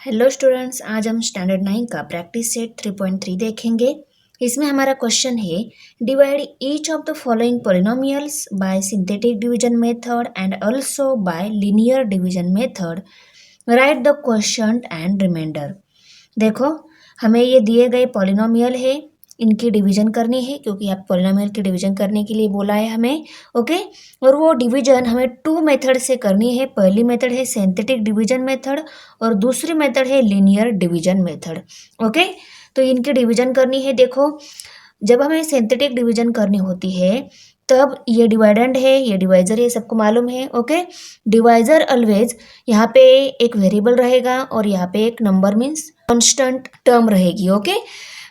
Hello students, आज हम standard 9 का प्रैक्टिस सेट 3.3 देखेंगे। इसमें हमारा क्वेश्चन है divide each of the following polynomials by synthetic division method and also by linear division method. Write the question and remainder. देखो, हमें ये दिए गए पॉलिनोमियल है, इनकी डिवीजन करनी है क्योंकि आप पॉलिनोमियल की डिवीजन करने के लिए बोला है हमें। ओके, और वो डिवीजन हमें टू मेथड से करनी है। पहली मेथड है सिंथेटिक डिवीजन मेथड और दूसरी मेथड है लीनियर डिवीजन मेथड। ओके, तो इनकी डिवीजन करनी है। देखो, जब हमें सिंथेटिक डिवीजन करनी होती है तब ये डिवाइडेंड है, ये डिवाइजर है, सबको मालूम है। ओके, डिवाइजर ऑलवेज यहाँ पे एक वेरिएबल रहेगा और यहाँ पे एक नंबर मीन्स कांस्टेंट टर्म रहेगी। ओके,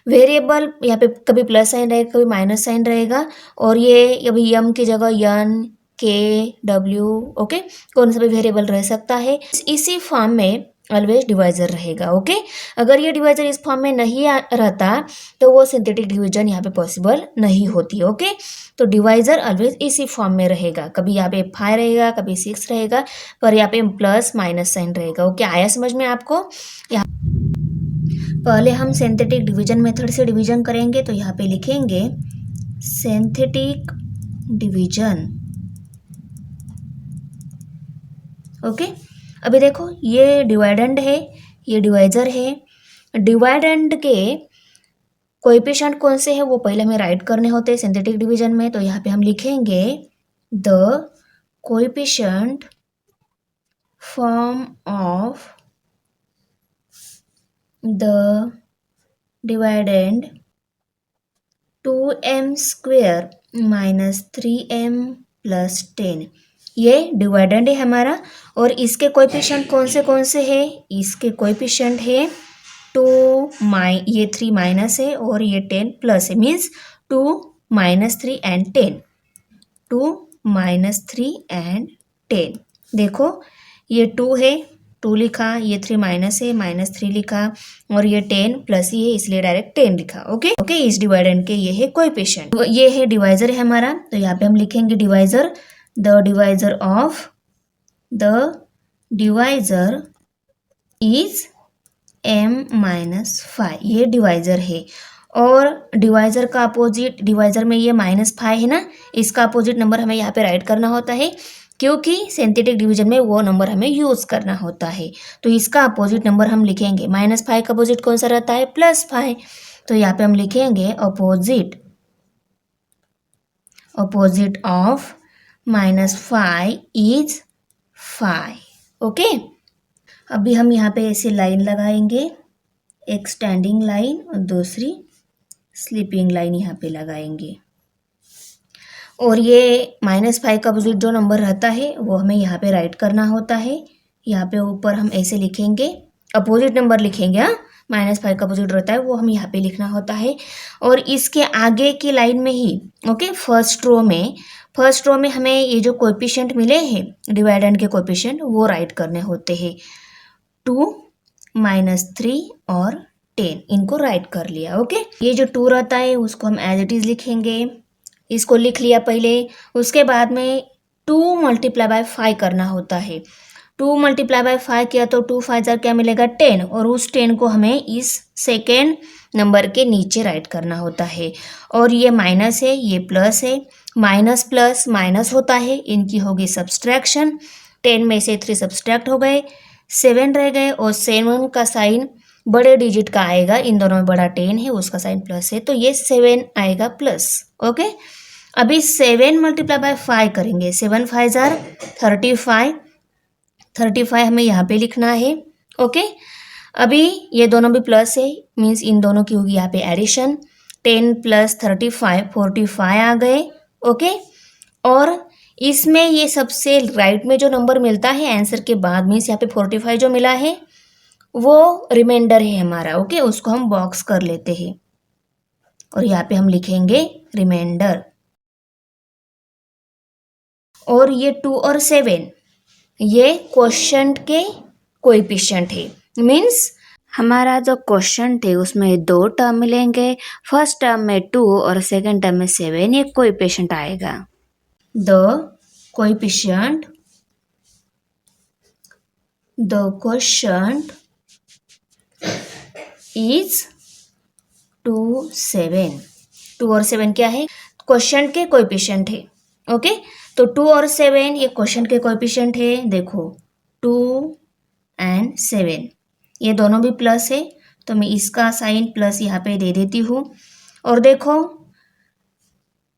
वेरिएबल यहाँ पे कभी प्लस साइन रहेगा, कभी माइनस साइन रहेगा, और ये अभी यम की जगह यन के डब्ल्यू, ओके, कौन सा भी वेरिएबल रह सकता है। इसी फॉर्म में ऑलवेज डिवाइजर रहेगा। ओके, अगर ये डिवाइजर इस फॉर्म में नहीं रहता तो वो सिंथेटिक डिवीजन यहाँ पे पॉसिबल नहीं होती। ओके, तो डिवाइजर ऑलवेज इसी फॉर्म में रहेगा, कभी यहाँ पे 5 रहेगा, कभी 6 रहेगा, पर यहाँ पे प्लस माइनस साइन रहेगा। ओके, आया समझ में आपको? यहाँ पहले हम सिंथेटिक डिवीजन मेथड से डिवीजन करेंगे, तो यहाँ पे लिखेंगे सिंथेटिक डिवीजन। ओके, अभी देखो, ये डिवाइडेंड है, ये डिवाइजर है। डिवाइडेंड के कोएफिशिएंट कौन से हैं वो पहले हमें राइट करने होते हैं सिंथेटिक डिवीजन में। तो यहाँ पे हम लिखेंगे the coefficient form of the dividend 2m square minus 3m plus 10। ये डिवाइडेंड है हमारा, और इसके कोएफिशिएंट कौन से है? इसके कोएफिशिएंट है 2 ये 3 माइनस है और ये 10 प्लस है, means 2 minus 3 and 10। 2 minus 3 and 10। देखो, ये 2 है, 2 लिखा, ये 3 माइनस है, माइनस 3 लिखा, और ये 10 प्लस ही है इसलिए डायरेक्ट 10 लिखा। ओके ओके, इस डिवाइडेंड के ये है कोएफिशिएंट, ये है डिवाइजर है हमारा। तो यहाँ पे हम लिखेंगे divisor, the divisor of the divisor is m minus 5। ये डिवाइजर है, और डिवाइजर का अपोजिट, डिवाइजर में ये माइनस 5 है ना, इसका अपोजिट नंबर हमें यहाँ पे राइट करना होता है क्योंकि सिंथेटिक डिवीजन में वो नंबर हमें यूज करना होता है। तो इसका अपोजिट नंबर हम लिखेंगे, माइनस 5 का अपोजिट कौन सा रहता है? प्लस 5। तो यहाँ पे हम लिखेंगे opposite of minus 5 is 5। Okay, अभी हम यहाँ पे ऐसे लाइन लगाएंगे, एक स्टैंडिंग लाइन और दूसरी स्लीपिंग लाइन यहाँ पे लगाएंगे, और ये माइनस 5 का अपोजिट जो नंबर रहता है वो हमें यहाँ पे राइट करना होता है। यहाँ पे ऊपर हम ऐसे लिखेंगे, अपोजिट नंबर लिखेंगे। हाँ, माइनस 5 का अपोजिट रहता है वो हम यहाँ पे लिखना होता है, और इसके आगे की लाइन में ही ओके, फर्स्ट रो में हमें ये जो कोएफिशिएंट मिले हैं डिवाइडेंड के कोएफिशिएंट वो राइट करने होते हैं। 2 माइनस 3 और 10 इनको राइट कर लिया। ओके, ये जो 2 रहता है उसको हम एज इट इज लिखेंगे, इसको लिख लिया पहले। उसके बाद में 2 मल्टीप्लाई बाय 5 करना होता है। 2 मल्टीप्लाई बाय 5 किया तो 2 5 जार क्या मिलेगा? 10, और उस 10 को हमें इस सेकेंड नंबर के नीचे राइट करना होता है। और ये माइनस है, ये प्लस है, माइनस प्लस माइनस होता है, इनकी होगी सब्सट्रैक्शन। 10 में से 3 सब्सट्रैक्ट हो गए, 7 रह गए, और 7 का साइन बड़े डिजिट का आएगा, इन दोनों में बड़ा 10 है, उसका साइन प्लस है, तो ये 7 आएगा प्लस। ओके, अभी 7 मल्टीप्लाई बाय 5 करेंगे, 7 5 जार 35, 35 हमें यहाँ पे लिखना है। ओके, अभी ये दोनों भी प्लस है, मीन्स इन दोनों की होगी यहाँ पे एडिशन। 10 प्लस 35 45 आ गए। ओके, और इसमें ये सबसे राइट में जो नंबर मिलता है आंसर के बाद, मीन्स यहाँ पे 45 जो मिला है वो रिमाइंडर है हमारा। ओके, उसको हम बॉक्स कर लेते हैं और यहाँ पे हम लिखेंगे रिमाइंडर। और ये 2 और 7 ये क्वोशंट के कोएफिशिएंट है, मीन्स हमारा जो क्वोशंट है उसमें 2 टर्म मिलेंगे, फर्स्ट टर्म में 2 और सेकेंड टर्म में 7, ये कोएफिशिएंट आएगा। The coefficient is 2 7। 2 और 7 क्या है? क्वोशंट के कोएफिशिएंट है। ओके, तो 2 और 7 ये क्वोशंट के कोएफिशिएंट है। देखो 2 एंड 7 ये दोनों भी प्लस है, तो मैं इसका साइन प्लस यहाँ पे दे देती हूँ। और देखो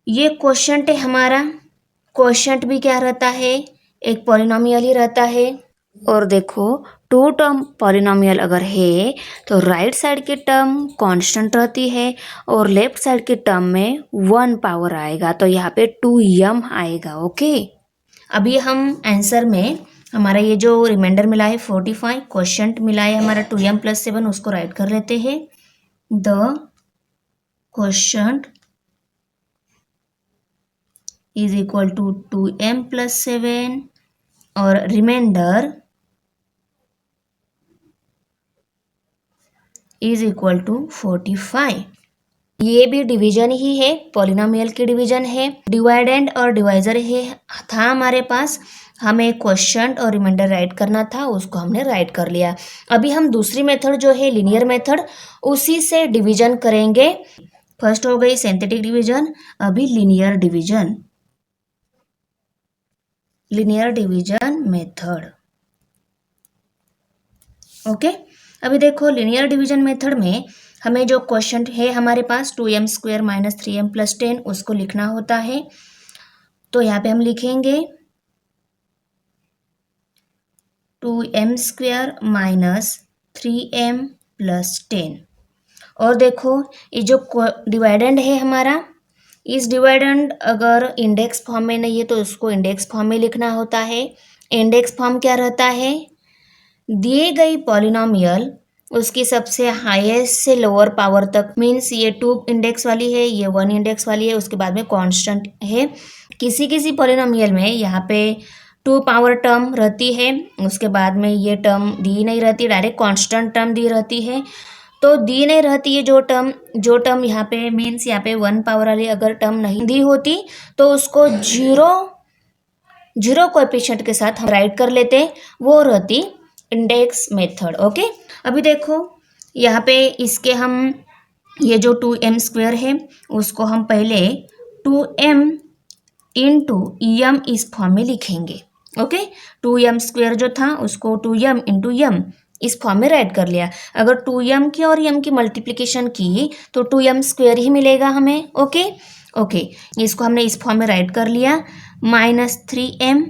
ये क्वोशंट है हमारा, क्वोशंट भी क्या रहता है? एक पॉलिनोमियल ही रहता है। और देखो 2 टर्म पॉलिनोमियल अगर है तो राइट साइड की टर्म कांस्टेंट रहती है और लेफ्ट साइड की टर्म में 1 पावर आएगा, तो यहाँ पे 2m आएगा। ओके, अभी हम आंसर में हमारा ये जो रिमाइंडर मिला है 45, क्वोशंट मिला है हमारा 2m + 7, उसको राइट कर लेते हैं। The quotient is equal to 2m + 7 और रिमाइंडर इज इक्वल टू 45। ये भी डिवीजन ही है, पॉलिनोमियल की डिवीजन है। डिवाइडेंड और डिवाइजर है था हमारे पास, हमें क्वोशंट और रिमाइंडर राइट करना था, उसको हमने राइट कर लिया। अभी हम दूसरी मेथड जो है लीनियर मेथड, उसी से डिवीजन करेंगे। फर्स्ट हो गई सिंथेटिक डिवीजन, अभी linear division, linear division method. Okay, अभी देखो लीनियर डिवीजन मेथड में हमें जो क्वोशंट है हमारे पास 2m² - 3m + 10, उसको लिखना होता है। तो यहाँ पे हम लिखेंगे 2m² - 3m + 10। और देखो ये जो डिवाइडेंड है हमारा, इस डिवाइडेंड अगर इंडेक्स फॉर्म में नहीं है तो उसको इंडेक्स फॉर्म में लिखना होता है। इंडेक्स फॉर्म क्या रहता है? दिए गई पॉलिनोमियल उसकी सबसे हाईएस्ट से लोअर पावर तक, मीन्स ये 2 इंडेक्स वाली है, ये 1 इंडेक्स वाली है, उसके बाद में कांस्टेंट है। किसी किसी पॉलिनोमियल में यहाँ पे 2 पावर टर्म रहती है, उसके बाद में ये टर्म दी नहीं रहती, डायरेक्ट कांस्टेंट टर्म दी रहती है। तो दी नहीं रहती है जो टर्म यहाँ पे, मीन्स यहाँ पे 1 पावर वाली अगर टर्म नहीं दी होती तो उसको जीरो कोएफिशिएंट के साथ हम राइट कर लेते, वो रहती इंडेक्स मेथड। ओके, अभी देखो यहाँ पे इसके हम ये जो 2m² है उसको हम पहले 2m × m इस फॉर्म में लिखेंगे। ओके, 2m² जो था उसको 2m × m इस फॉर्म में राइट कर लिया। अगर 2m की और m की मल्टीप्लिकेशन की तो 2m² ही मिलेगा हमें। ओके, इसको हमने इस फॉर्म में राइट कर लिया। -3m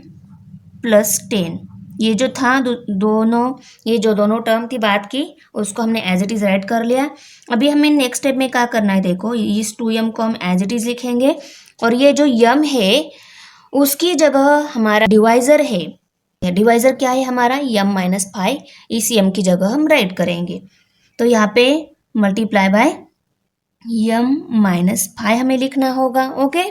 + 10 ये जो था दोनों टर्म थी बाद की, उसको हमने एज इट इज़ राइट कर लिया। अभी हमें नेक्स्ट स्टेप में क्या करना है? देखो इस 2m को हम एज इट इज़ लिखेंगे और ये जो m है उसकी जगह हमारा डिवाइज़र है। डिवाइज़र क्या है हमारा? m - 5, इस m की जगह हम राइट करेंगे। तो यहाँ पे मल्टीप्लाई बाय m - 5 हमें लिखना होगा। ओके,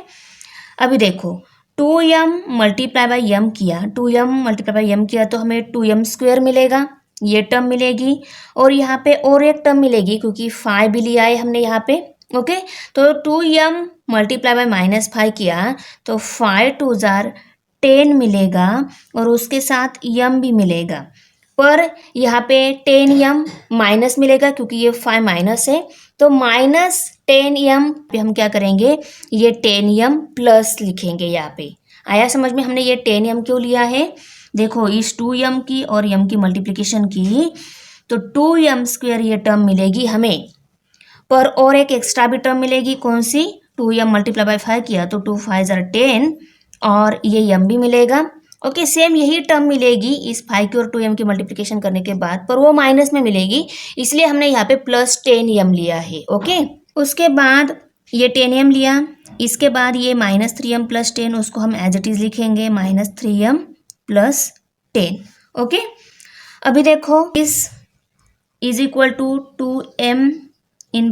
अभी देखो 2m × m किया, 2m × m किया तो हमें 2m² मिलेगा, ये टर्म मिलेगी। और यहाँ पे और एक टर्म मिलेगी क्योंकि 5 भी लिया है हमने यहाँ पे। ओके, तो 2m × -5 किया तो 5 × 2 = 10 मिलेगा और उसके साथ m भी मिलेगा। पर यहाँ पे 10m माइनस मिलेगा क्योंकि ये 5 माइनस है, तो -10m पे हम क्या करेंगे? ये 10m प्लस लिखेंगे। यहाँ पे आया समझ में? हमने ये 10m क्यों लिया है? देखो इस 2m की और m की मल्टीप्लिकेशन की तो 2m² ये टर्म मिलेगी हमें, पर और एक एक्स्ट्रा भी टर्म मिलेगी। कौन सी? 2m × 5 किया तो 2 × 5 = 10 और ये m भी मिलेगा। ओके, सेम यही टर्म मिलेगी इस 5 की और 2m की मल्टीप्लिकेशन करने के बाद, पर वो माइनस में मिलेगी, इसलिए हमने यहाँ पे +10m लिया है। ओके, उसके बाद ये 10m लिया, इसके बाद ये -3m + 10, उसको हम एज इट इज़ लिखेंगे -3m + 10। ओके, अभी देखो इस is equal to 2m -m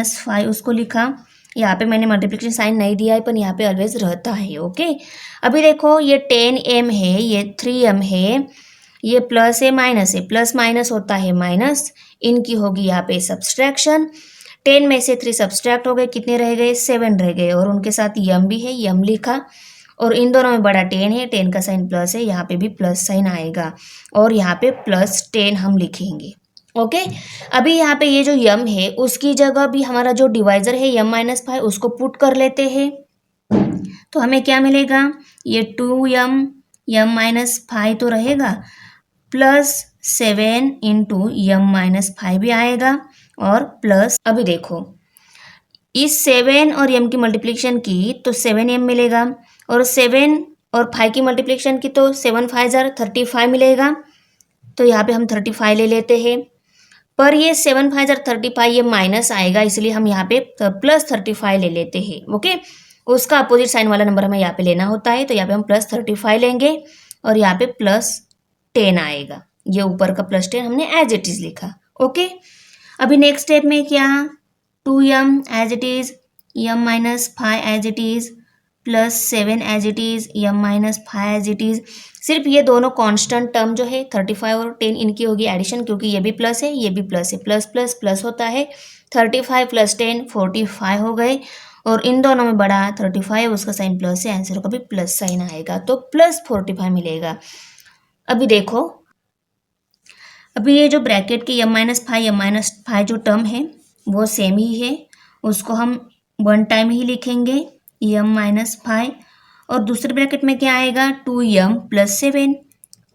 - 5 उसको लिखा। यहाँ पे मैंने मल्टीप्लिकेशन साइन नहीं दिया है, पर यहाँ पे ऑलवेज रहता है। ओके, अभी देखो ये 10m है, ये 3m है, ये प्लस है माइनस है, प्लस माइनस होता है माइनस, इनकी होगी यहाँ पे सब्सट्रैक्शन। 10 में से 3 सब्सट्रैक्ट हो गए, कितने रह गए? 7 रह गए, और उनके साथ m भी है, m लिखा, और इन दोनों में बड़ा 10 है, 10 का साइन प्लस है, यहाँ पे भी प्लस साइन आएगा और यहाँ पे +10 हम लिखेंगे। ओके। अभी यहाँ पे ये जो यम है उसकी जगह भी हमारा जो डिवाइजर है यम माइनस फाइव उसको पुट कर लेते हैं। तो हमें क्या मिलेगा, ये 2m माइनस फाइव तो रहेगा, प्लस 7 इंटू यम माइनस फाइव भी आएगा, और प्लस अभी देखो इस 7 और m की मल्टीप्लिकेशन की तो 7m मिलेगा, और 7 और 5 की मल्टीप्लिकेशन की तो 7 5 जार 35 मिलेगा। तो यहाँ पे हम 35 ले लेते हैं, पर ये 7 5 जार 35 ये माइनस आएगा, इसलिए हम यहाँ पे प्लस 35 ले लेते हैं। ओके, उसका अपोजिट साइन वाला नंबर हमें यहाँ पे लेना होता है, तो यहाँ पे हम प्लस 35 लेंगे और यहाँ पे प्लस 10 आएगा। ये ऊपर का प्लस 10 हमने एज इट इज लिखा। ओके, अभी नेक्स्ट स्टेप में क्या, 2m as it is, m minus five as it is, plus 7 as it is, m minus five as it is. सिर्फ ये दोनों कांस्टेंट टर्म जो है 35 और 10 इनकी होगी एडिशन, क्योंकि ये भी प्लस है ये भी प्लस है, प्लस प्लस प्लस होता है। 35 प्लस 10 45 हो गए, और इन दोनों में बड़ा 35 उसका साइन प्लस है, आंसर का भी प्लस साइन आएगा, तो प्लस 45 मिलेगा। अभी देखो, अभी ये जो ब्रैकेट की m माइनस फाइव जो टर्म है वो सेम ही है, उसको हम वन टाइम ही लिखेंगे m माइनस फाइव, और दूसरे ब्रैकेट में क्या आएगा 2m प्लस 7,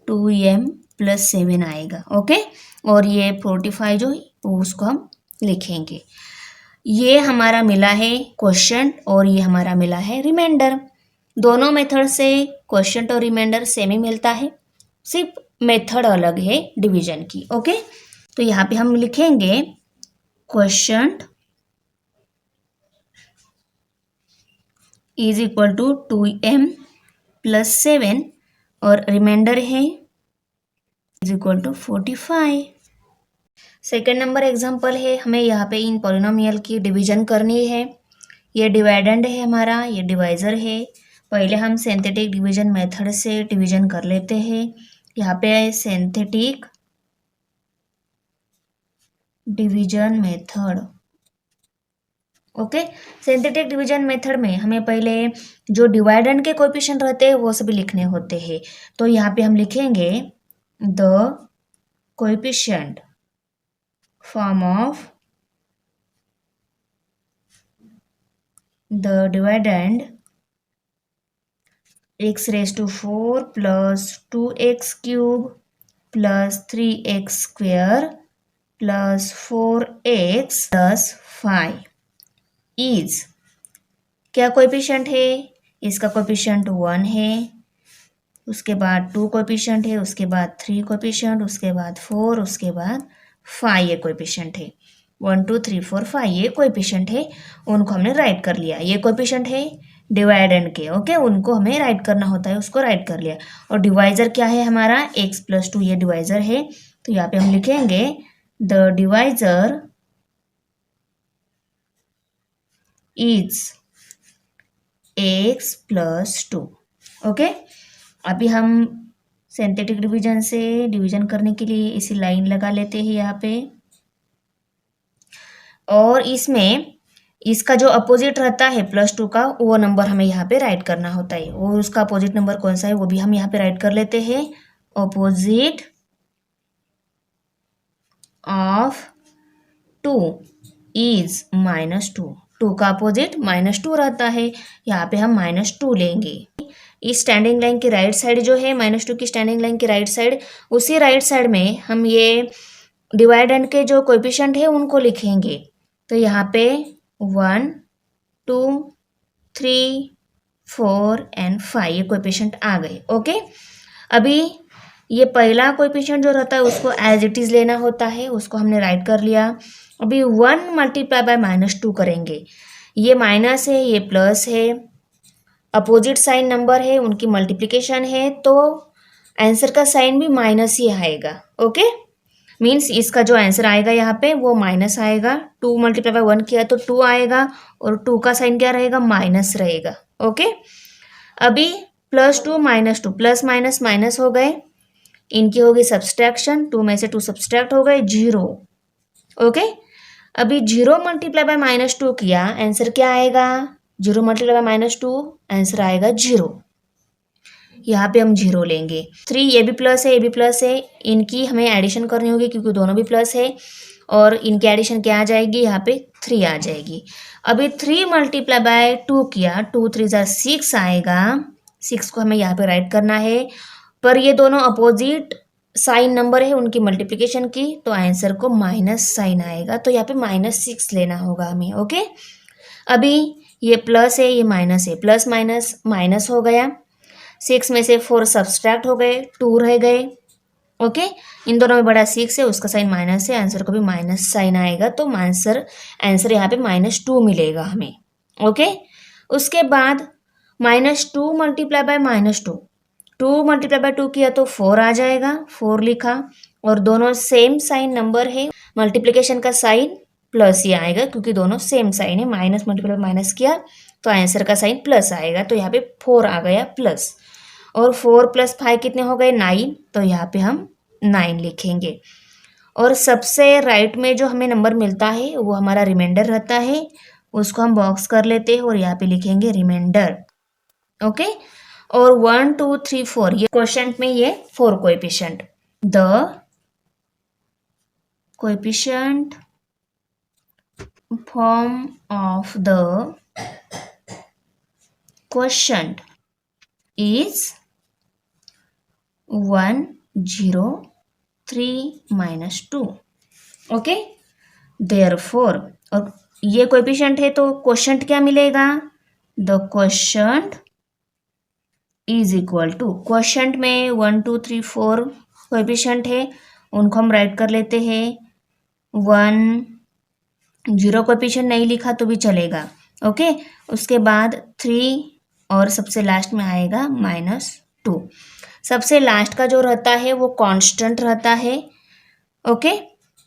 2m प्लस 7 आएगा। ओके, और ये 45 जो है उसको हम लिखेंगे। ये हमारा मिला है क्वेश्चन और ये हमारा मिला है रिमाइंडर। दोनों मेथड से क्वेश्चन और रिमाइंडर सेम ही मिलता है, सिर्फ मेथड अलग है डिवीजन की। ओके, तो यहाँ पे हम लिखेंगे question is equal to 2m plus 7 और रिमाइंडर है is equal to 45। Second number example है, हमें यहाँ पे इन पॉलिनोमियल की डिवीजन करनी है। ये डिवाइडेंड है हमारा, ये डिवाइजर है। पहले हम सिंथेटिक डिवीजन मेथड से डिवीजन कर लेते हैं। यहाँ पे है synthetic division method. Okay, synthetic division method में हमें पहले जो डिवाइडेंड के कोएफिशिएंट रहते हैं वो सभी लिखने होते हैं। तो यहाँ पे हम लिखेंगे the coefficient form of the dividend x⁴ plus 2x cube plus 3x square plus 4x plus 5 is, क्या कोएफिशिएंट है, इसका कोएफिशिएंट 1 है, उसके बाद 2 कोएफिशिएंट है, उसके बाद 3 कोएफिशिएंट, उसके बाद 4, उसके बाद 5 ये कोएफिशिएंट है। 1 2 3 4 5 ये कोएफिशिएंट है, उनको हमने राइट कर लिया। ये कोएफिशिएंट है डिवाइडेंड के, ओके, उनको हमें राइट करना होता है, उसको राइट कर लिया। और डिवाइजर क्या है हमारा x प्लस 2 ये डिवाइजर है, तो यहाँ पे हम लिखेंगे the divisor is x plus 2। Okay, अभी हम सिंथेटिक डिवीजन से डिवीजन करने के लिए इसी लाइन लगा लेते हैं यहाँ पे, और इसमें इसका जो अपोजिट रहता है प्लस 2 का वो नंबर हमें यहाँ पे राइट करना होता है, और उसका अपोजिट नंबर कौन सा है वो भी हम यहाँ पे राइट कर लेते हैं। अपोजिट ऑफ 2 इज -2, 2 का अपोजिट -2 रहता है, यहाँ पे हम -2 लेंगे। इस स्टैंडिंग लाइन की राइट साइड जो है -2 की स्टैंडिंग लाइन की राइट साइड, उसी राइट साइड में हम ये डिवाइडेंड के जो कोएफिशिएंट है उनको लिखेंगे। तो यहाँ पे 1 2 3 4 एंड 5 ये कोएफिशिएंट आ गए। ओके, अभी ये पहला कोएफिशिएंट जो रहता है उसको एज इट इज लेना होता है, उसको हमने राइट कर लिया। अभी 1 मल्टीप्लाई बाय -2 करेंगे, ये माइनस है ये प्लस है, अपोजिट साइन नंबर है, उनकी मल्टीप्लिकेशन है, तो आंसर का साइन भी माइनस ही आएगा। ओके, मीन्स इसका जो आंसर आएगा यहाँ पे वो माइनस आएगा। 2 मल्टीप्लाई बाय 1 किया तो 2 आएगा, और 2 का साइन क्या रहेगा, माइनस रहेगा। ओके, अभी +2 -2 प्लस माइनस माइनस हो गए, इनकी होगी सब्सट्रैक्शन, 2 में से 2 सब्सट्रैक्ट हो गए 0। ओके, अभी 0 मल्टीप्लाई बाय -2 किया, आंसर क्या आएगा, 0 मल्टीप्लाई बाय -2 आंसर आएगा 0। यहाँ पे हम 0 लेंगे। 3 ये भी प्लस है, ये भी प्लस है, इनकी हमें एडिशन करनी होगी क्योंकि दोनों भी प्लस है, और इनकी एडिशन क्या आ जाएगी, यहाँ पे 3 आ जाएगी। अभी 3 मल्टीप्लाई बाय 2 किया, 2 3 ज़ा 6 आएगा। 6 को हमें यहाँ पे राइट करना है, पर ये दोनों अपोजिट साइन नंबर है उनकी मल्टीप्लिकेशन की, तो आंसर को माइनस साइन आएगा, तो यहाँ पे -6 लेना होगा हमें। ओके, अभी ये प्लस है, ये माइनस है, प्लस माइनस माइनस हो गया, 6 में से 4 सब्सट्रैक्ट हो गए, 2 रह गए। ओके, इन दोनों में बड़ा 6 है, उसका साइन माइनस है, आंसर को भी माइनस साइन आएगा, तो आंसर यहाँ पे -2 मिलेगा हमें। ओके, उसके बाद -2 मल्टीप्लाई बाय -2, 2 मल्टीप्लाई बाय 2 किया तो 4 आ जाएगा, 4 लिखा, और दोनों सेम साइन नंबर है, मल्टीप्लिकेशन का साइन प्लस ही आएगा क्योंकि दोनों सेम साइन है, माइनस मल्टीप्लाई माइनस किया तो आंसर का साइन प्लस आएगा, तो यहाँ पे 4 आ गया प्लस, और 4 + 5 कितने हो गए, 9, तो यहाँ पे हम 9 लिखेंगे। और सबसे राइट में जो हमें नंबर मिलता है वो हमारा रिमाइंडर रहता है, उसको हम बॉक्स कर लेते हैं और यहाँ पे लिखेंगे रिमाइंडर। ओके, और 1 2 3 4 ये क्वेश्चन में ये 4 coefficient, the coefficient form of the quotient is 1 0 3 -2। Okay, therefore, और ये कोएफिशिएंट है तो क्वोशंट क्या मिलेगा, the quotient is equal to, quotient में 1 2 3 4 कोएफिशिएंट है, उनको हम राइट कर लेते हैं। 1 0 कोएफिशिएंट नहीं लिखा तो भी चलेगा। ओके, उसके बाद 3 और सबसे लास्ट में आएगा -2। सबसे लास्ट का जो रहता है वो कांस्टेंट रहता है। ओके,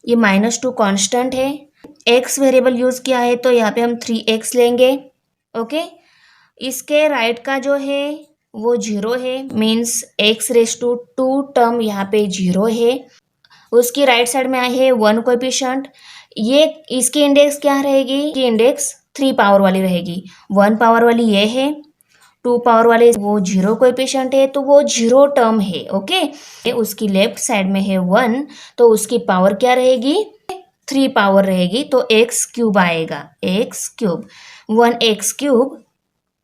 ये -2 कांस्टेंट है, x वेरिएबल यूज़ किया है तो यहाँ पे हम 3x लेंगे। ओके, इसके राइट का जो है वो 0 है, मीन्स x⁻2 टर्म यहाँ पे 0 है। उसकी राइट साइड में है 1 कोएफिशिएंट, ये इसकी इंडेक्स क्या रहेगी, कि इंडेक्स 3 पावर वाली रहेगी, 1 पावर वाली ये है, 2 पावर वाले वो 0 कोएफिशिएंट है, तो वो 0 टर्म है। ओके, उसकी लेफ्ट साइड में है 1, तो उसकी पावर क्या रहेगी, 3 पावर रहेगी, तो x³ आएगा, x³ 1x³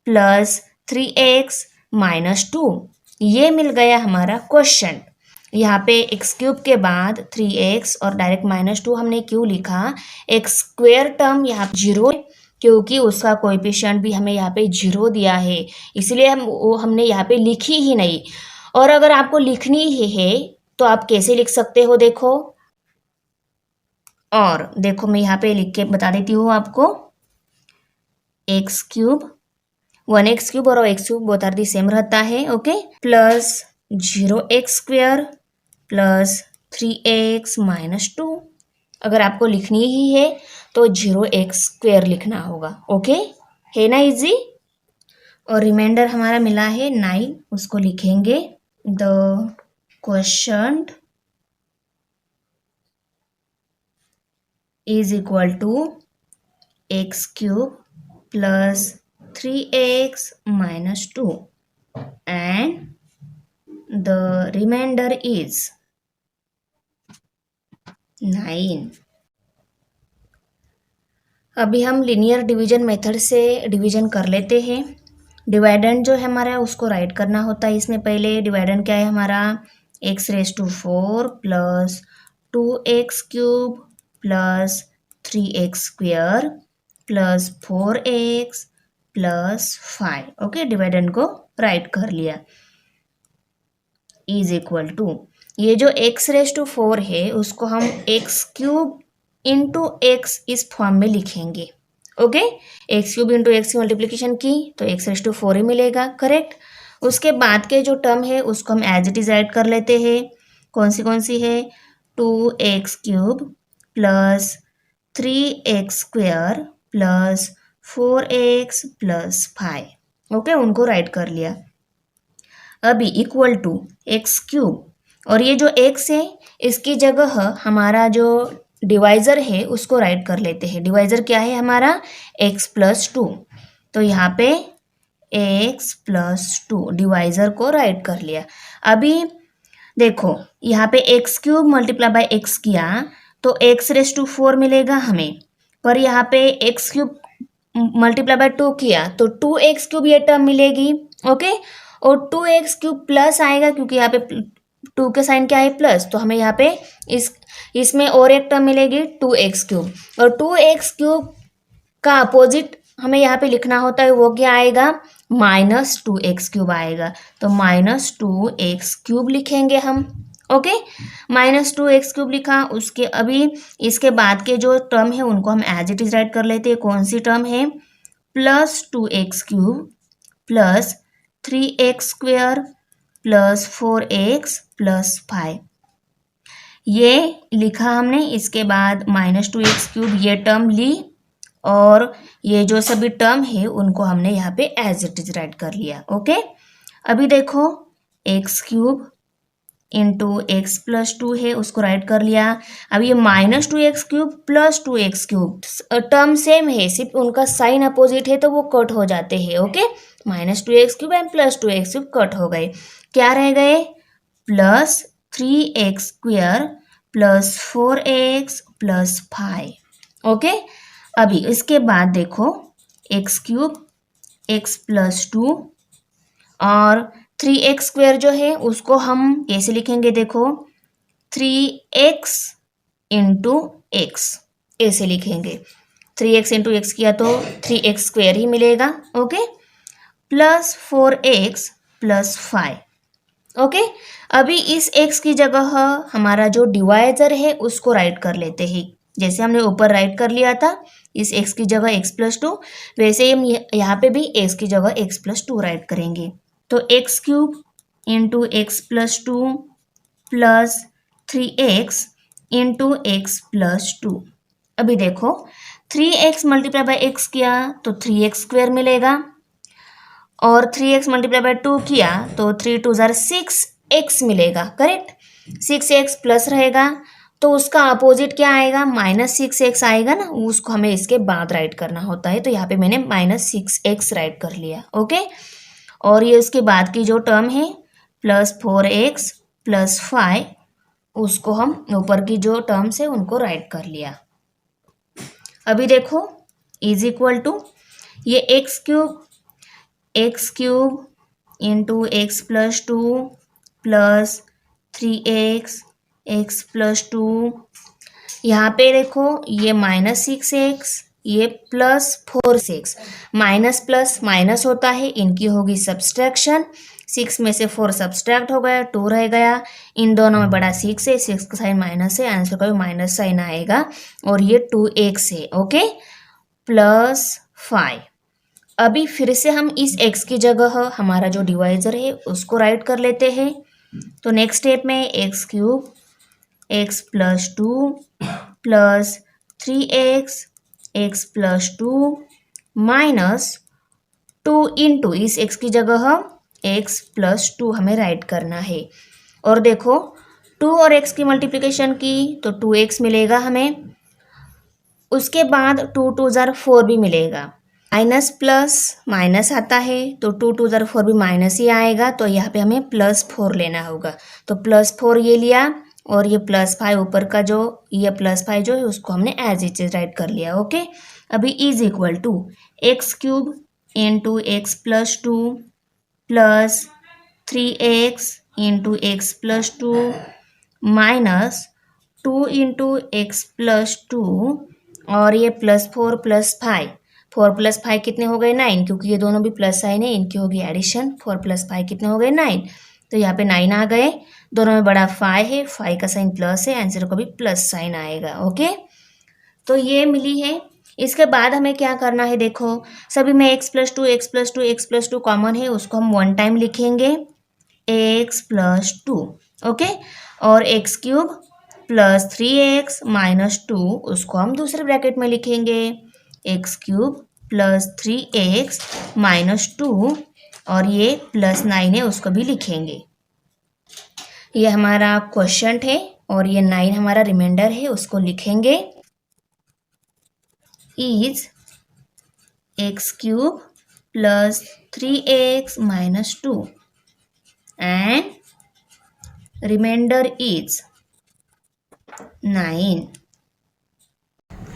+ 3x - 2, ये मिल गया हमारा क्वेश्चन। यहाँ पे x³ के बाद 3x और डायरेक्ट -2 हमने क्यों लिखा, x² टर्म यहाँ 0 क्योंकि उसका कोएफिशिएंट भी हमें यहाँ पे 0 दिया है, इसलिए हमने यहाँ पे लिखी ही नहीं। और अगर आपको लिखनी ही है तो आप कैसे लिख सकते हो, देखो, और देखो मैं यहाँ पे लिख के बता देती हूँ आपको, x³ 1x³ और x³ both are the same रहता है। ओके, प्लस 0x² + 3x - 2, अगर आपको लिखनी ही है तो 0x² लिखना होगा। ओके, है ना इजी। और रिमाइंडर हमारा मिला है 9, उसको लिखेंगे, the quotient is equal to x³ + 3x - 2 and the remainder is 9। अभी हम लीनियर डिवीजन मेथड से डिवीजन कर लेते हैं। डिवाइडेंड जो है हमारा उसको राइट करना होता है, इसमें पहले डिवाइडेंड क्या है हमारा, x⁻4 + 2x³ + 3x² + 4x + 5। Okay, dividend को राइट कर लिया, इज इक्वल टू, ये जो x⁻4 है उसको हम x³ × x इस फॉर्म में लिखेंगे। ओके, x³ × x की मल्टीप्लिकेशन की तो x⁻4 ही मिलेगा, करेक्ट। उसके बाद के जो टर्म है उसको हम एज इट इज ऐड कर लेते हैं, कौन सी है, 2x³ + 3x² + 4x + 5। ओके, उनको राइट कर लिया। अभी इक्वल टू x³, और ये जो x है इसकी जगह हमारा जो डिवाइज़र है उसको राइट कर लेते हैं। डिवाइज़र क्या है हमारा, x + 2, तो यहाँ पे एक्स प्लस टू, डिवाइजर को राइट कर लिया। अभी देखो यहाँ पे x cube multiply by x किया तो एक्स रेस टू 4 मिलेगा हमें, पर यहाँ पे एक्स क्यूब मल्टीप्लाई बाय 2 किया तो 2x क्यूब ये टर्म मिलेगी। ओके, और 2x क्यूब प्लस आएगा क्योंकि यहाँ पे 2 के साइन क्या है प्लस, तो हमें यहाँ पे इसमें और एक टर्म मिलेगी 2x क्यूब, और 2x क्यूब का अपोजिट हमें यहाँ पे लिखना होता है, वो क्या आएगा -2x क्यूब आएगा, तो -2x क्यूब लिखेंगे हम। ओके, -2x क्यूब लिखा। उसके अभी इसके बाद के जो टर्म है उनको हम एज इट इज राइट कर लेते हैं। कौन सी टर्म है, +2x cube plus 3x² plus 4x plus 5, ये लिखा हमने। इसके बाद -2x क्यूब ये टर्म ली, और ये जो सभी टर्म है उनको हमने यहाँ पे एज इट इज राइट कर लिया। ओके, अभी देखो x cube into x plus 2 है, उसको राइट कर लिया। अब ये -2x cube plus 2x cube term same है, सिर्फ उनका साइन अपोजिट है तो वो कट हो जाते हैं। Okay, -2x cube and +2x cube cut हो गए, क्या रह गए +3x² plus 4x plus 5। Okay, अभी इसके बाद देखो एक्स क्यूब एक्स प्लस 2 और 3x² जो है उसको हम कैसे लिखेंगे, देखो 3x इंटू एक्स ऐसे लिखेंगे। 3x इंटू एक्स किया तो 3x² ही मिलेगा। Okay, plus 4x plus 5। Okay, अभी इस x की जगह हमारा जो डिवाइजर है उसको राइट कर लेते हैं, जैसे हमने ऊपर राइट कर लिया था इस x की जगह x प्लस 2, वैसे ही हम यहाँ पे भी x की जगह x प्लस 2 राइट करेंगे। तो x cube into x plus 2 plus 3x into x plus 2। अभी देखो 3x मल्टीप्लाई बाय x किया तो 3x² मिलेगा, और 3x मल्टीप्लाई बाय 2 किया तो 3 2 6x मिलेगा, करेक्ट। 6x प्लस रहेगा तो उसका अपोजिट क्या आएगा, -6x आएगा ना, उसको हमें इसके बाद राइट करना होता है, तो यहाँ पे मैंने -6x राइट कर लिया। ओके, और ये उसके बाद की जो टर्म है +4x प्लस 5, उसको हम ऊपर की जो टर्म्स है उनको राइट कर लिया। अभी देखो इज इक्वल टू ये x cube into x plus 2 plus 3x x plus 2, यहाँ पे देखो ये -6x ये +4x, माइनस प्लस माइनस होता है, इनकी होगी सब्सट्रैक्शन। 6 में से 4 सब्सट्रैक्ट हो गया, 2 रह गया, इन दोनों में बड़ा 6 है, 6 का साइन माइनस है, आंसर का भी माइनस साइन आएगा, और ये 2x है। Okay, plus 5। अभी फिर से हम इस x की जगह हमारा जो डिवाइजर है उसको राइट कर लेते हैं। तो नेक्स्ट स्टेप में x cube x plus 2 plus 3x x plus 2 minus 2 into इस x की जगह x प्लस 2 हमें राइट करना है। और देखो 2 और x की मल्टीप्लिकेशन की तो 2x मिलेगा हमें, उसके बाद 2 2 4 भी मिलेगा, माइनस प्लस माइनस आता है तो 2 2 4 भी माइनस ही आएगा, तो यहाँ पे हमें +4 लेना होगा, तो +4 ये लिया, और ये +5 ऊपर का जो ये +5 जो है उसको हमने एज इट इज राइट कर लिया। ओके, अभी is equal to x cube into x plus 2 plus 3x into x plus 2 minus 2 into x plus 2, और ये +4 प्लस 5, 4 प्लस 5 कितने हो गए 9, क्योंकि ये दोनों भी प्लस साइन है, इनकी होगी एडिशन। 4 प्लस 5 कितने हो गए 9, तो यहाँ पे 9 आ गए, दोनों में बड़ा 5 है, 5 का साइन प्लस है, आंसर को भी प्लस साइन आएगा। ओके, तो ये मिली है। इसके बाद हमें क्या करना है, देखो सभी में x plus 2 x plus 2 x plus 2 common है, उसको हम 1 टाइम लिखेंगे x प्लस 2। ओके, और x cube plus 3x minus 2 उसको हम दूसरे ब्रैकेट में लिखेंगे x cube plus 3x minus 2, और ये +9 है उसको भी लिखेंगे। ये हमारा क्वेश्चन है, और ये 9 हमारा रिमाइंडर है उसको लिखेंगे। Is x cube plus 3x minus 2 and remainder is 9.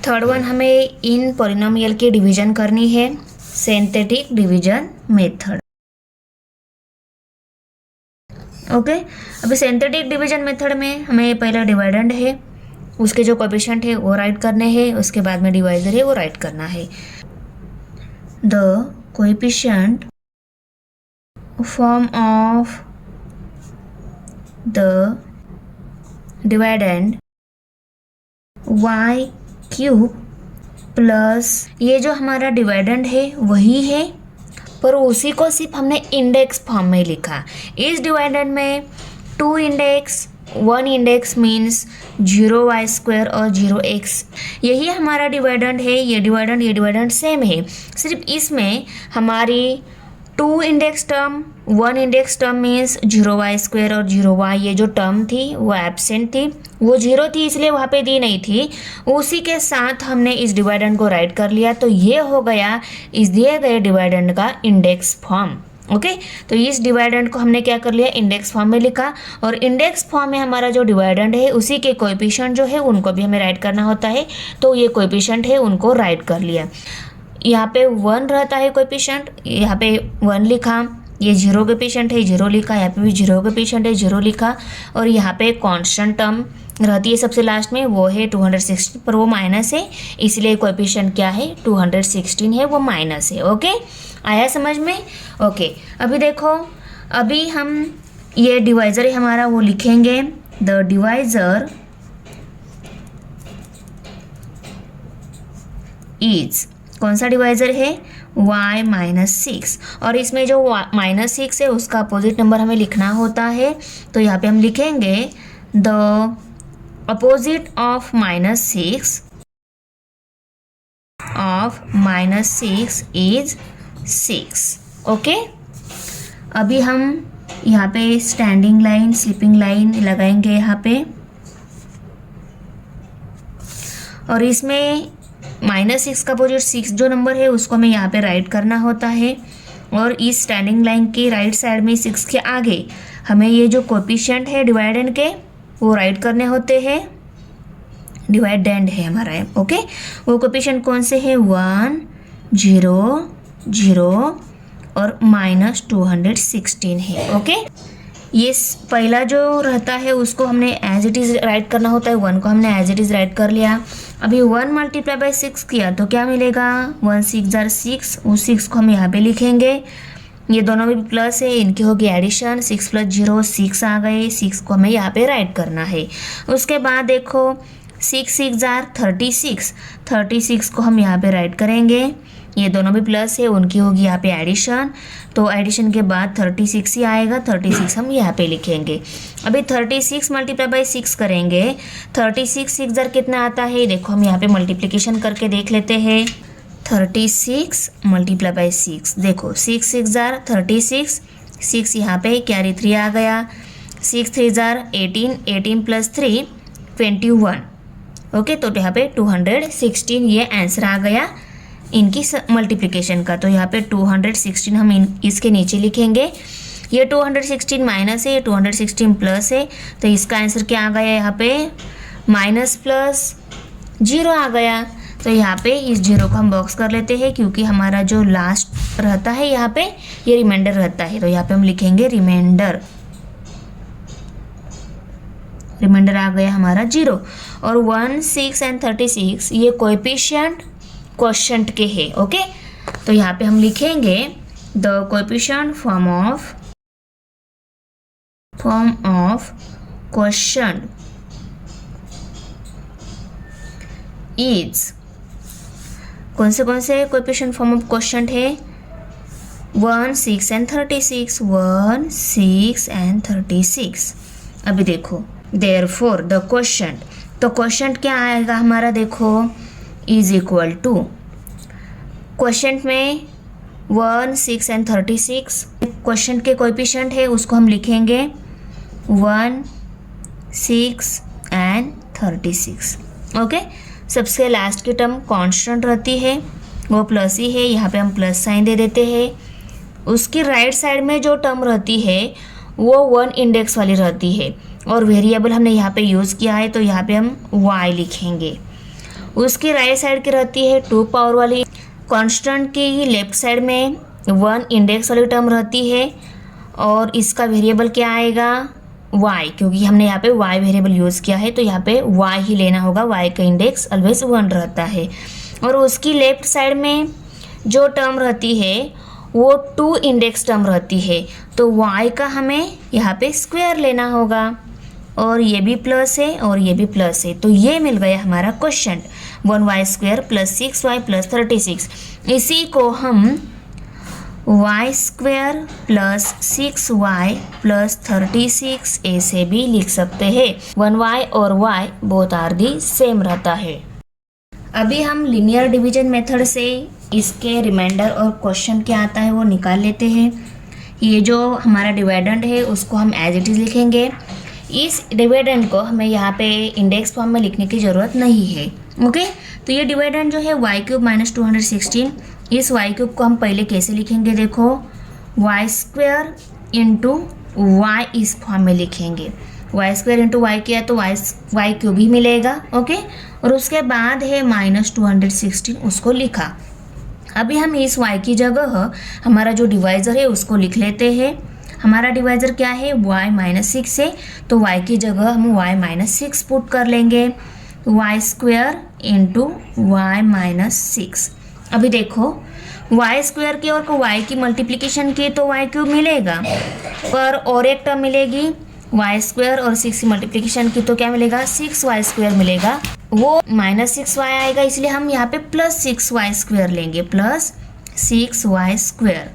Third one हमें इन पॉलिनोमियल की डिवीजन करनी है, सिंथेटिक डिवीजन मेथड. ओके, अभी सिंथेटिक डिवीजन मेथड में हमें पहला डिवाइडेंड है, उसके जो कोएफिशिएंट है वो राइट करने हैं, उसके बाद में डिवाइजर है वो राइट करना है. The coefficient form of the dividend y cube plus ये जो हमारा डिवाइडेंड है वही है, पर उसी को सिर्फ हमने इंडेक्स फॉर्म में लिखा. इस डिवाइडेंड में 2 इंडेक्स 1 इंडेक्स मीन्स 0y² और 0x, यही हमारा डिवाइडेंड है. ये डिवाइडेंड सेम है, सिर्फ इसमें हमारी 2 index term 1 index term means 0y² और 0y, ये जो टर्म थी वो एब्सेंट थी, वो 0 थी इसलिए वहाँ पे दी नहीं थी. उसी के साथ हमने इस डिवाइडेंड को राइट कर लिया, तो ये हो गया इस दिए गए डिवाइडेंड का इंडेक्स फॉर्म. ओके, तो इस डिवाइडेंड को हमने क्या कर लिया, इंडेक्स फॉर्म में लिखा, और इंडेक्स फॉर्म में हमारा जो डिवाइडेंड है उसी के कोएफिशिएंट जो है उनको भी हमें राइट करना होता है, तो ये कोएफिशिएंट है उनको राइट कर लिया. यहाँ पे 1 रहता है कोएफिशिएंट, यहाँ पे 1 लिखा, ये 0 कोएफिशिएंट है 0 लिखा, यहाँ पे भी 0 कोएफिशिएंट है 0 लिखा, और यहाँ पे कांस्टेंट टर्म रहती है सबसे लास्ट में, वो है 216, पर वो माइनस है इसलिए कोएफिशिएंट क्या है 216 है, वो माइनस है. ओके, आया समझ में. ओके, अभी देखो, अभी हम ये डिवाइजर है हमारा वो लिखेंगे. द डिवाइजर इज, कौन सा डिवाइजर है, y -6, और इसमें जो -6 है उसका अपोजिट नंबर हमें लिखना होता है, तो यहाँ पे हम लिखेंगे the opposite of -6 is 6. Okay, अभी हम यहाँ पे स्टैंडिंग लाइन स्लीपिंग लाइन लगाएंगे यहाँ पे, और इसमें -6 का अपोजिट 6 जो नंबर है उसको हमें यहाँ पे राइट करना होता है, और इस स्टैंडिंग लाइन के राइट साइड में 6 के आगे हमें ये जो कोएफिशिएंट है डिवाइडेंड के वो राइट करने होते हैं. डिवाइडेंड है हमारा. ओके, वो कोएफिशिएंट कौन से है, 1 0 0 और -216 है. ओके, ये पहला जो रहता है उसको हमने एज इट इज़ राइट करना होता है, 1 को हमने एज इट इज़ राइट कर लिया. अभी 1 × 6 किया तो क्या मिलेगा, 1 6 × 6, उस 6 को हम यहाँ पे लिखेंगे. ये दोनों भी प्लस है, इनकी होगी एडिशन, 6 + 0 6 आ गए, 6 को हमें यहाँ पे राइट करना है. उसके बाद देखो 6 6 × 36, 36 को हम यहाँ पे राइट करेंगे. ये दोनों भी प्लस है, उनकी होगी यहाँ पे एडिशन, तो एडिशन के बाद 36 ही आएगा, 36 हम यहाँ पे लिखेंगे. अभी 36 × 6 करेंगे, 36 6 ज़र कितना आता है, देखो हम यहाँ पे मल्टीप्लिकेशन करके देख लेते हैं. 36 × 6, देखो 6 6 ज़र 36, 6 यहाँ पे कैरी 3 आ गया, 6 3 ज़र 18, 18 + 3 21. ओके, तो यहाँ पे 216 ये आंसर आ गया इनकी मल्टीप्लिकेशन का. तो यहाँ पे 216 हम इसके नीचे लिखेंगे. ये 216 माइनस है, 216 प्लस है, तो इसका आंसर क्या आ गया, यहाँ पे -+0 आ गया. तो यहाँ पे इस 0 को हम बॉक्स कर लेते हैं, क्योंकि हमारा जो लास्ट रहता है यहाँ पे ये रिमाइंडर रहता है, तो यहाँ पे हम लिखेंगे रिमाइंडर. रिमाइंडर आ गया हमारा 0. और 1 6 एंड 36 ये कोएफिशिएंट क्वोशंट के है. ओके, तो यहाँ पे हम लिखेंगे the coefficient form of quotient is, कौन से कोएफिशिएंट फॉर्म ऑफ क्वोशंट है, 1 6 एंड 36, 1 6 एंड 36. अभी देखो देयरफॉर द क्वोशंट, तो क्वोशंट क्या आएगा हमारा, देखो इज इक्वल टू, क्वोशंट में 1 6 एंड 36, क्वोशंट के कोएफिशिएंट है उसको हम लिखेंगे 1 6 एंड 36. ओके, सबसे लास्ट की टर्म कांस्टेंट रहती है, वो प्लस ही है, यहाँ पे हम प्लस साइन दे देते हैं. उसकी राइट साइड में जो टर्म रहती है वो 1 इंडेक्स वाली रहती है, और वेरिएबल हमने यहाँ पे यूज़ किया है तो यहाँ पे हम y लिखेंगे। उसकी राइट साइड की रहती है 2 पावर वाली। कांस्टेंट की लेफ्ट साइड में 1 इंडेक्स वाली टर्म रहती है, और इसका वेरिएबल क्या आएगा y, क्योंकि हमने यहाँ पे y वेरिएबल यूज़ किया है तो यहाँ पे y ही लेना होगा। y का इंडेक्स ऑलवेज 1 रहता है। और उसकी लेफ्ट साइड में जो टर्म रहती है वो 2 इंडेक्स टर्म रहती है, तो y का हमें यहाँ पे स्क्वायर लेना होगा, और ये भी प्लस है और ये भी प्लस है। तो ये मिल गया हमारा क्वेश्चन 1y² + 6y + 36। इसी को हम y² + 6y + 36 ऐसे भी लिख सकते हैं। 1y और y both are the same रहता है। अभी हम लीनियर डिवीजन मेथड से इसके रिमाइंडर और क्वेश्चन क्या आता है वो निकाल लेते हैं। ये जो हमारा डिवाइडेंड है उसको हम एज इट इज़ लिखेंगे। इस डिवाइडेंड को हमें यहाँ पे इंडेक्स फॉर्म में लिखने की ज़रूरत नहीं है। ओके, तो ये डिवाइडेंड जो है y³ - 216, इस y³ को हम पहले कैसे लिखेंगे, देखो y² × y इस फॉर्म में लिखेंगे। y² × y किया तो y³ ही मिलेगा। ओके, और उसके बाद है -216, उसको लिखा। अभी हम इस y की जगह हमारा जो डिवाइज़र है उसको लिख लेते हैं। हमारा डिवाइज़र क्या है, y - 6 है, तो y की जगह हम y - 6 पुट कर लेंगे। y² × y - 6। अभी देखो y² की और को y की मल्टीप्लिकेशन की तो y³ मिलेगा, पर और एक टर्म मिलेगी y² और 6 की मल्टीप्लिकेशन की तो क्या मिलेगा, 6y² मिलेगा। वो -6y आएगा, इसलिए हम यहाँ पे +6y² लेंगे, +6y²।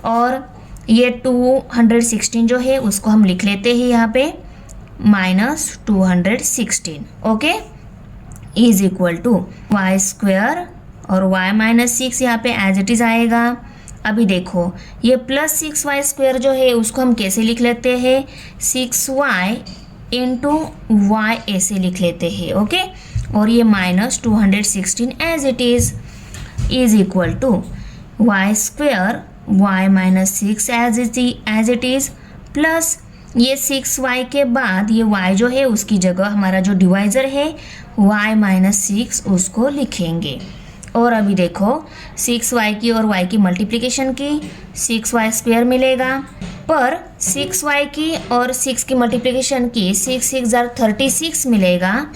और ये 216 जो है उसको हम लिख लेते हैं यहाँ पे -216। Okay, is equal to y² और y - 6 यहाँ पे एज इट इज़ आएगा। अभी देखो ये +6y² जो है उसको हम कैसे लिख लेते हैं, 6y × y ऐसे लिख लेते हैं। ओके, और ये -216 as it is equal to y² y - 6 as it is plus ये 6y के बाद ये y जो है उसकी जगह हमारा जो डिवाइज़र है y - 6 उसको लिखेंगे। और अभी देखो 6y की और y की मल्टीप्लिकेशन की 6y² मिलेगा, पर 6y की और 6 की मल्टीप्लिकेशन की 6 × 6 = 36 मिलेगा।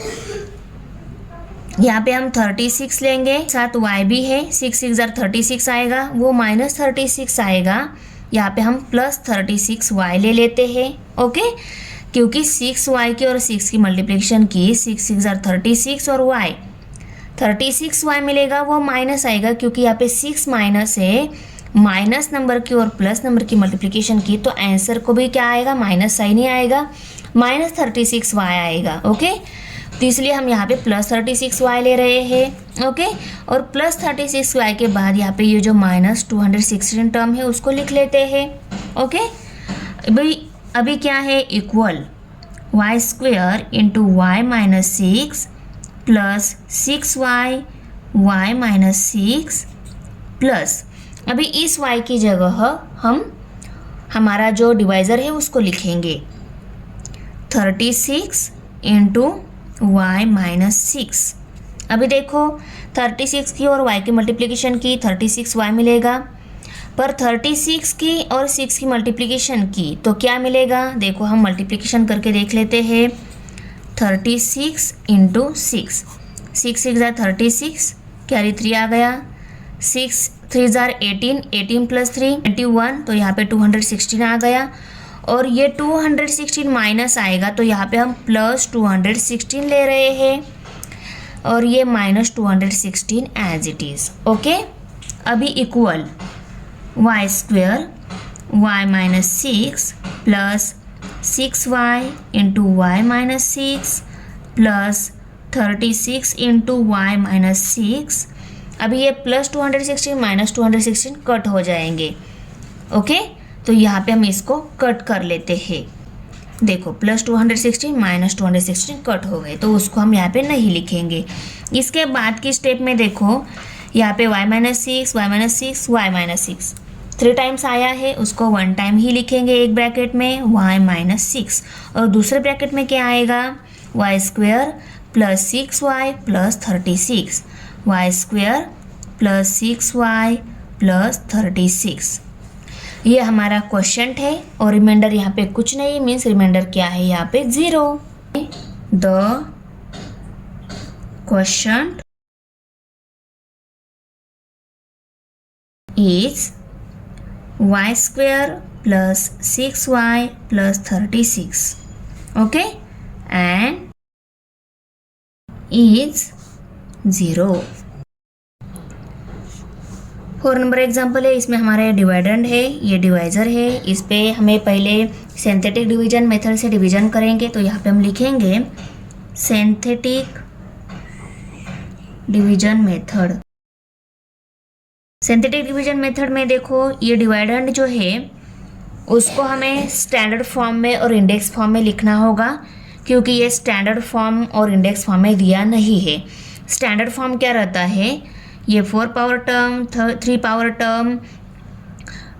यहाँ पे हम 36 लेंगे, साथ y भी है, 6 × 6 = 36 आएगा, वो -36 आएगा। यहाँ पे हम +36y ले लेते हैं। ओके, क्योंकि 6y की और 6 की मल्टीप्लिकेशन की 6 × 6 = 36 और y 36y मिलेगा, वो माइनस आएगा क्योंकि यहाँ पे 6 माइनस है, माइनस नंबर की और प्लस नंबर की मल्टीप्लिकेशन की तो आंसर को भी क्या आएगा, माइनस साइन ही आएगा, -36y आएगा। ओके, तो इसलिए हम यहाँ पे +36y ले रहे हैं। ओके, और +36y के बाद यहाँ पे ये जो -216 टर्म है उसको लिख लेते हैं। ओके, अभी क्या है, equal y² × y - 6 plus 6y y - 6 plus, अभी इस y की जगह हम हमारा जो डिवाइज़र है उसको लिखेंगे 36 × y - 6। अभी देखो 36 की और y की मल्टीप्लिकेशन की 36y मिलेगा, पर 36 की और 6 की मल्टीप्लिकेशन की तो क्या मिलेगा, देखो हम मल्टीप्लिकेशन करके देख लेते हैं। 36 × 6, 6 × 6 = 36, कैरी 3 आ गया, 6 × 3 = 18, 18 + 3 21, तो यहाँ पे 216 आ गया। और ये 216 माइनस आएगा तो यहाँ पे हम +216 ले रहे हैं, और ये -216 एज इट इज़। ओके, अभी equal y² y - 6 plus 6y × y - 6 plus 36 × y - 6। अभी ये +216 -216 कट हो जाएंगे। ओके, तो यहाँ पे हम इसको कट कर लेते हैं। देखो +216 -216 कट हो गए, तो उसको हम यहाँ पे नहीं लिखेंगे। इसके बाद की स्टेप में देखो यहाँ पे y - 6 y - 6 y - 6, 3 टाइम्स आया है उसको 1 टाइम ही लिखेंगे एक ब्रैकेट में y माइनस 6, और दूसरे ब्रैकेट में क्या आएगा y square plus 6y plus 36, y square plus 6y plus 36। ये हमारा क्वेश्चन है और रिमाइंडर यहाँ पे कुछ नहीं, मीन्स रिमाइंडर क्या है यहाँ पे 0। The question is y square plus 6y plus 36, okay, and is 0। 4 number example है, इसमें हमारा डिवाइडेंड है, ये डिवाइज़र है। इस पे हमें पहले सिंथेटिक डिवीजन मेथड से डिवीजन करेंगे, तो यहाँ पे हम लिखेंगे synthetic division method. Synthetic division method में देखो ये डिवाइडेंड जो है उसको हमें स्टैंडर्ड फॉर्म में और इंडेक्स फॉर्म में लिखना होगा, क्योंकि ये स्टैंडर्ड फॉर्म और इंडेक्स फॉर्म में दिया नहीं है। स्टैंडर्ड फॉर्म क्या रहता है, ये 4 पावर टर्म, 3 पावर टर्म,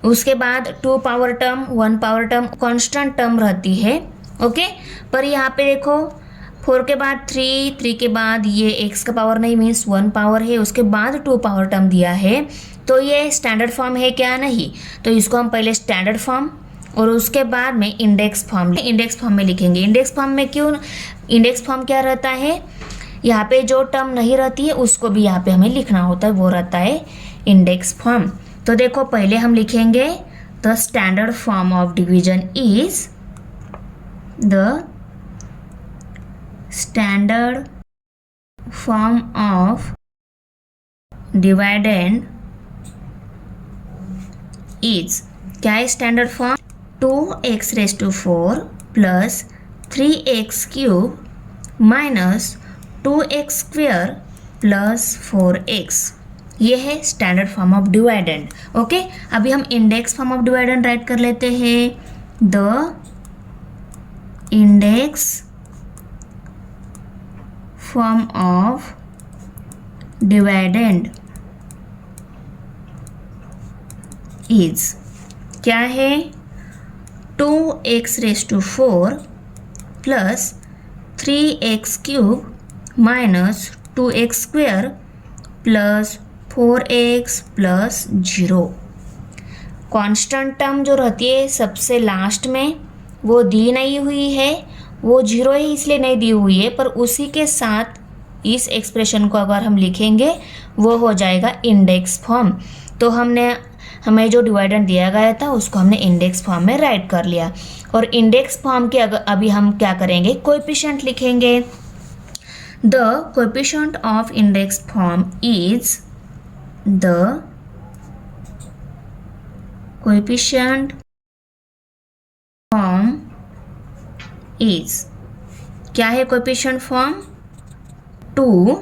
उसके बाद 2 power term, 1 power term, constant term रहती है, ओके। पर यहाँ पे देखो 4 के बाद 3 के बाद ये x का पावर नहीं, मीन्स 1 पावर है, उसके बाद 2 पावर टर्म दिया है, तो ये स्टैंडर्ड फॉर्म है क्या, नहीं। तो इसको हम पहले स्टैंडर्ड फॉर्म और उसके बाद में इंडेक्स फॉर्म में लिखेंगे। इंडेक्स फॉर्म में क्यों, इंडेक्स फॉर्म क्या रहता है, यहाँ पे जो टर्म नहीं रहती है उसको भी यहाँ पे हमें लिखना होता है, वो रहता है इंडेक्स फॉर्म। तो देखो पहले हम लिखेंगे the standard form of division is the standard form of dividend is, क्या है standard form, 2x⁴ plus 3x³ minus 2x² plus 4x, ये है standard form of dividend, okay. अभी हम index form of dividend right कर लेते हैं। The index form of dividend is, क्या है, 2x⁴ plus 3x³ minus 2x² plus 4x plus 0। Constant term जो रहती है सबसे लास्ट में वो दी नहीं हुई है, वो 0 ही इसलिए नहीं दी हुई है, पर उसी के साथ इस एक्सप्रेशन को अगर हम लिखेंगे वो हो जाएगा इंडेक्स फॉर्म। तो हमें जो डिवाइडेंड दिया गया था उसको हमने इंडेक्स फॉर्म में राइट कर लिया, और इंडेक्स फॉर्म के अभी हम क्या करेंगे, कोएफिशिएंट लिखेंगे। The coefficient of index form is, the coefficient form is, क्या है कोएफिशिएंट फॉर्म, 2,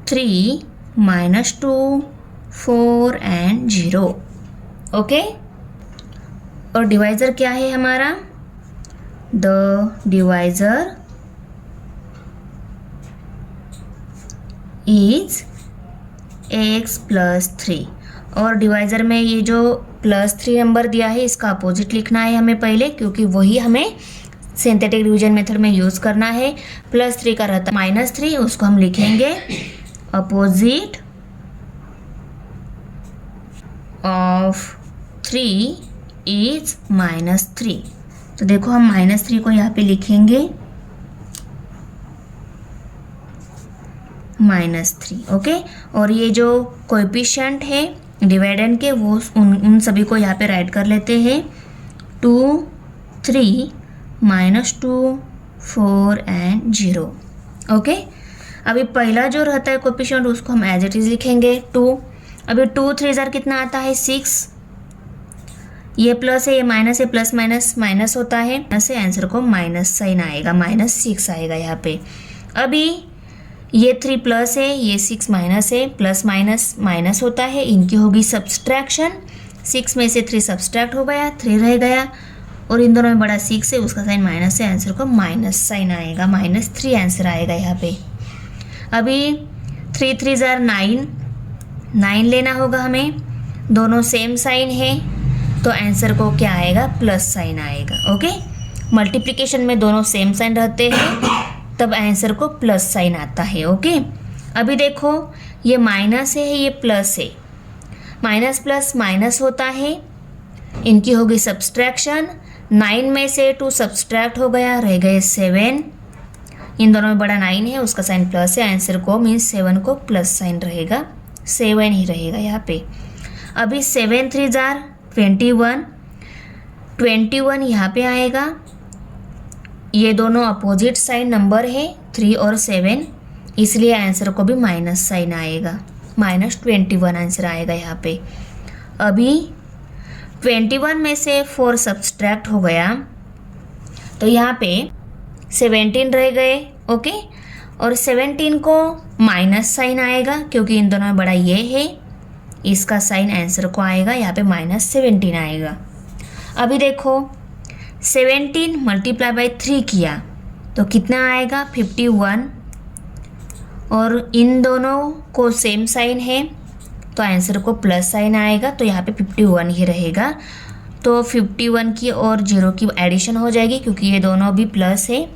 3, -2, 4 एंड 0, ओके। और डिवाइजर क्या है हमारा, the divisor is x plus 3, और डिवाइजर में ये जो +3 नंबर दिया है इसका अपोजिट लिखना है हमें पहले, क्योंकि वही हमें सिंथेटिक डिवीजन मेथड में यूज़ करना है। +3 का रहता है -3, उसको हम लिखेंगे अपोजिट ऑफ 3 इज -3। तो देखो हम -3 को यहाँ पे लिखेंगे -3, ओके। और ये जो कोएफिशिएंट है डिवाइडेंड के वो उन सभी को यहाँ पे राइट कर लेते हैं, 2, 3, -2, 4 एंड 0, ओके। अभी पहला जो रहता है कोएफिशिएंट उसको हम एज इट इज लिखेंगे 2। अभी 2 3 कितना आता है 6, ये प्लस है ये माइनस है, प्लस माइनस माइनस होता है, ऐसे आंसर को माइनस साइन आएगा, -6 आएगा यहाँ पे। अभी ये 3 प्लस है, ये 6 माइनस है, प्लस माइनस माइनस होता है, इनकी होगी सब्सट्रैक्शन, 6 में से 3 सब्सट्रैक्ट हो गया, 3 रह गया, और इन दोनों में बड़ा 6 है, उसका साइन माइनस है, आंसर को माइनस साइन आएगा, -3 आंसर आएगा यहाँ पे। अभी 3 3 9 लेना होगा हमें, दोनों सेम साइन है तो आंसर को क्या आएगा, प्लस साइन आएगा। ओके, मल्टीप्लिकेशन में दोनों सेम साइन रहते हैं तब आंसर को प्लस साइन आता है। ओके, अभी देखो ये माइनस है, ये प्लस है, माइनस प्लस माइनस होता है, इनकी होगी सब्सट्रैक्शन। 9 में से 2 सब्सट्रैक्ट हो गया, रह गए 7। इन दोनों में बड़ा 9 है, उसका साइन प्लस है, आंसर को मीन्स 7 को प्लस साइन रहेगा, 7 ही रहेगा यहाँ पे। अभी 7 3 जार 21, 21 यहाँ पे आएगा। ये दोनों अपोजिट साइन नंबर है 3 और 7, इसलिए आंसर को भी माइनस साइन आएगा, -21 आंसर आएगा यहाँ पे। अभी 21 में से 4 सब्सट्रैक्ट हो गया तो यहाँ पे 17 रह गए। ओके, और 17 को माइनस साइन आएगा क्योंकि इन दोनों में बड़ा ये है, इसका साइन आंसर को आएगा यहाँ पे -17 आएगा। अभी देखो 17 मल्टीप्लाई बाई 3 किया तो कितना आएगा, 51, और इन दोनों को सेम साइन है तो आंसर को प्लस साइन आएगा, तो यहाँ पे 51 ही रहेगा। तो 51 की और 0 की एडिशन हो जाएगी क्योंकि ये दोनों भी प्लस है,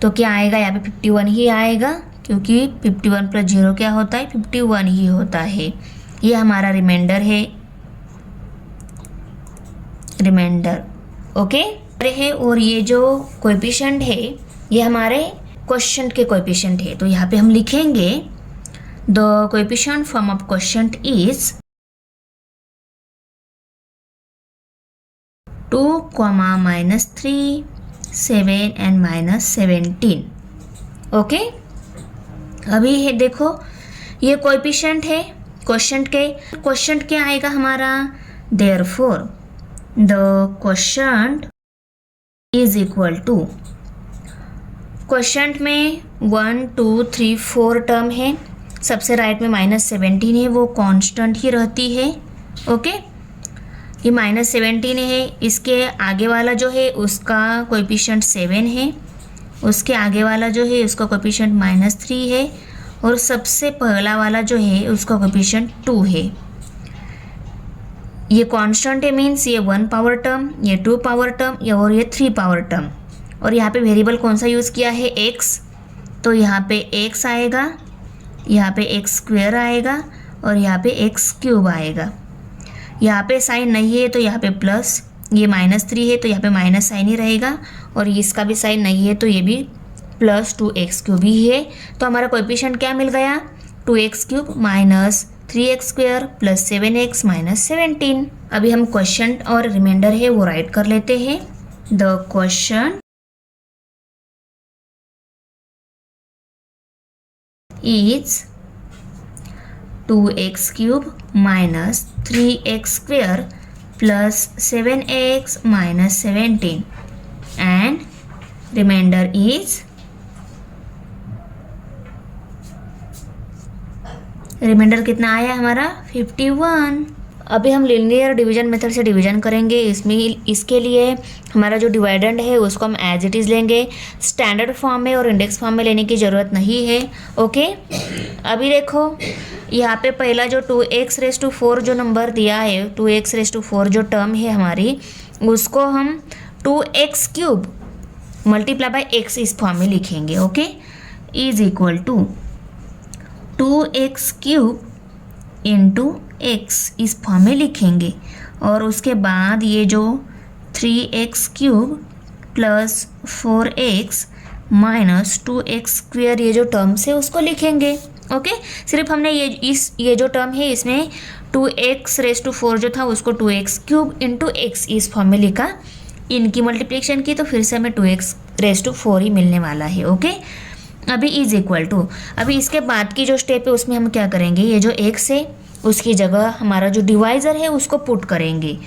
तो क्या आएगा यहाँ पे 51 ही आएगा क्योंकि 51 प्लस 0 क्या होता है, 51 ही होता है। ये हमारा रिमाइंडर है, रिमाइंडर। ओके है, और ये जो कोएफिशिएंट है ये हमारे क्वेश्चन के कोएफिशिएंट है, तो यहाँ पे हम लिखेंगे the coefficient form of question is 2, -3, 7 and -17। Okay, अभी है देखो ये कोएफिशिएंट है क्वेश्चन के, क्वेश्चन क्या आएगा हमारा, therefore the question is equal to, question में 1 2 3 4 टर्म है, सबसे राइट में -17 है, वो कांस्टेंट ही रहती है। ओके, ये -17 है, इसके आगे वाला जो है उसका कोएफिशिएंट 7 है, उसके आगे वाला जो है उसका कोएफिशिएंट -3 है, और सबसे पहला वाला जो है उसका कोएफिशिएंट 2 है। ये कांस्टेंट है मीन्स ये 1 पावर टर्म, ये 2 पावर टर्म और ये 3 पावर टर्म। और यहाँ पे वेरिएबल कौन सा यूज़ किया है, x, तो यहाँ पे x आएगा, यहाँ पे x² आएगा और यहाँ पे x³ आएगा। यहाँ पे साइन नहीं है तो यहाँ पे प्लस, ये -3 है तो यहाँ पे माइनस साइन ही रहेगा, और इसका भी साइन नहीं है तो ये भी +2x³ ही है। तो हमारा कोएफिशिएंट क्या मिल गया, 2x³ -3x² + 7x -17। अभी हम क्वेश्चन और रिमाइंडर है वो राइट कर लेते हैं। The question is 2x³ -3x² + 7x -17 and remainder is, remainder कितना आया हमारा 51। अभी हम लीनियर डिवीजन मेथड से डिवीजन करेंगे। इसके लिए हमारा जो डिवाइडेंड है उसको हम एज इट इज़ लेंगे, स्टैंडर्ड फॉर्म में और इंडेक्स फॉर्म में लेने की ज़रूरत नहीं है। ओके, अभी देखो यहाँ पे पहला जो 2x⁴ जो नंबर दिया है, 2x⁴ जो टर्म है हमारी, उसको हम 2x³ मल्टीप्लाई बाय x इस फॉर्म में लिखेंगे। Okay, is equal to 2x³ into x इस फॉर्म में लिखेंगे, और उसके बाद ये जो 3x³ + 4x - 2x² ये जो टर्म्स है उसको लिखेंगे। ओके, सिर्फ हमने ये जो टर्म है इसमें 2x⁴ जो था उसको 2x³ इंटू x इस फॉर्म में लिखा, इनकी मल्टीप्लिकेशन की तो फिर से हमें 2x⁴ ही मिलने वाला है। ओके, अभी इज इक्वल टू, अभी इसके बाद की जो स्टेप है उसमें हम क्या करेंगे, ये जो x है उसकी जगह हमारा जो डिवाइज़र है उसको पुट करेंगे,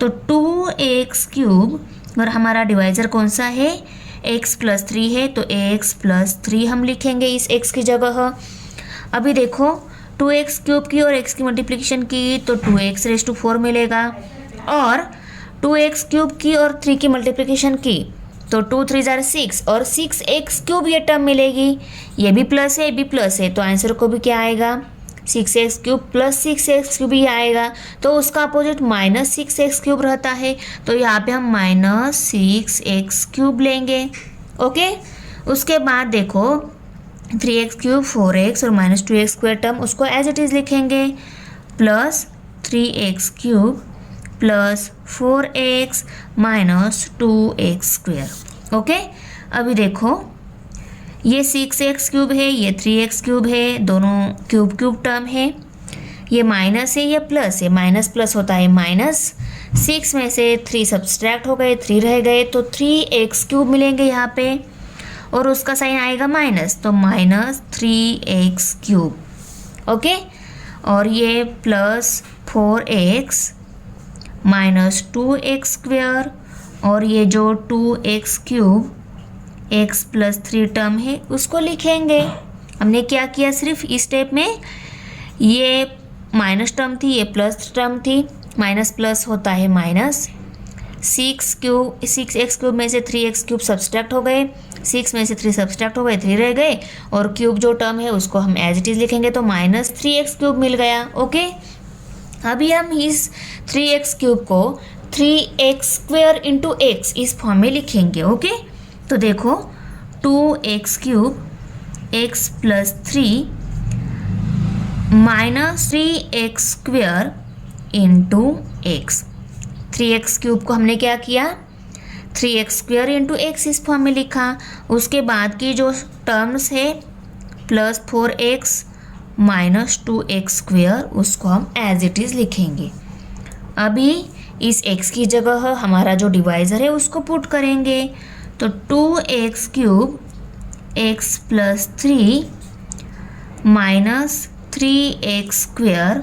तो 2x³ और हमारा डिवाइज़र कौन सा है, x + 3 है, तो x + 3 हम लिखेंगे इस x की जगह। अभी देखो 2x³ की और x की मल्टीप्लिकेशन की तो 2x⁴ मिलेगा, और 2x³ की और 3 की मल्टीप्लिकेशन की तो 2 3 = 6 और 6x³ ये टर्म मिलेगी, ये भी प्लस है ये भी प्लस है, तो आंसर को भी क्या आएगा 6x³ प्लस 6x³ ही आएगा, तो उसका अपोजिट माइनस 6x³ रहता है, तो यहाँ पे हम माइनस 6x³ लेंगे। ओके, उसके बाद देखो 3x³ 4x और माइनस 2x² टर्म उसको एज इट इज़ लिखेंगे, plus 3x³ plus 4x minus 2x²। Okay, अभी देखो ये 6x³ है, ये 3x³ है, दोनों क्यूब टर्म है, ये माइनस है, ये प्लस है, माइनस प्लस होता है माइनस, 6 में से 3 सब्सट्रैक्ट हो गए, 3 रह गए, तो 3x³ मिलेंगे यहाँ पे, और उसका साइन आएगा माइनस, तो माइनस 3x³। ओके, और ये प्लस 4x माइनस 2x², और ये जो 2x³ x प्लस 3 टर्म है उसको लिखेंगे। हमने क्या किया, सिर्फ इस स्टेप में ये माइनस टर्म थी, ये प्लस टर्म थी, माइनस प्लस होता है माइनस, 6x³ में से 3x³ सब्सट्रैक्ट हो गए, 6 में से 3 सब्सट्रैक्ट हो गए, 3 रह गए, और क्यूब जो टर्म है उसको हम एज इट इज़ लिखेंगे, तो माइनस 3x³ मिल गया। ओके, अभी हम इस 3x³ को 3x² इंटू x इस फॉर्म में लिखेंगे। ओके, तो देखो 2x³ x plus 3 minus 3x² into x। 3x³ को हमने क्या किया, 3x² इंटू x इस फॉर्म में लिखा। उसके बाद की जो टर्म्स है प्लस 4x माइनस 2x² उसको हम एज इट इज़ लिखेंगे। अभी इस x की जगह हमारा जो डिवाइज़र है उसको पुट करेंगे, तो 2x³ x plus 3 minus 3x²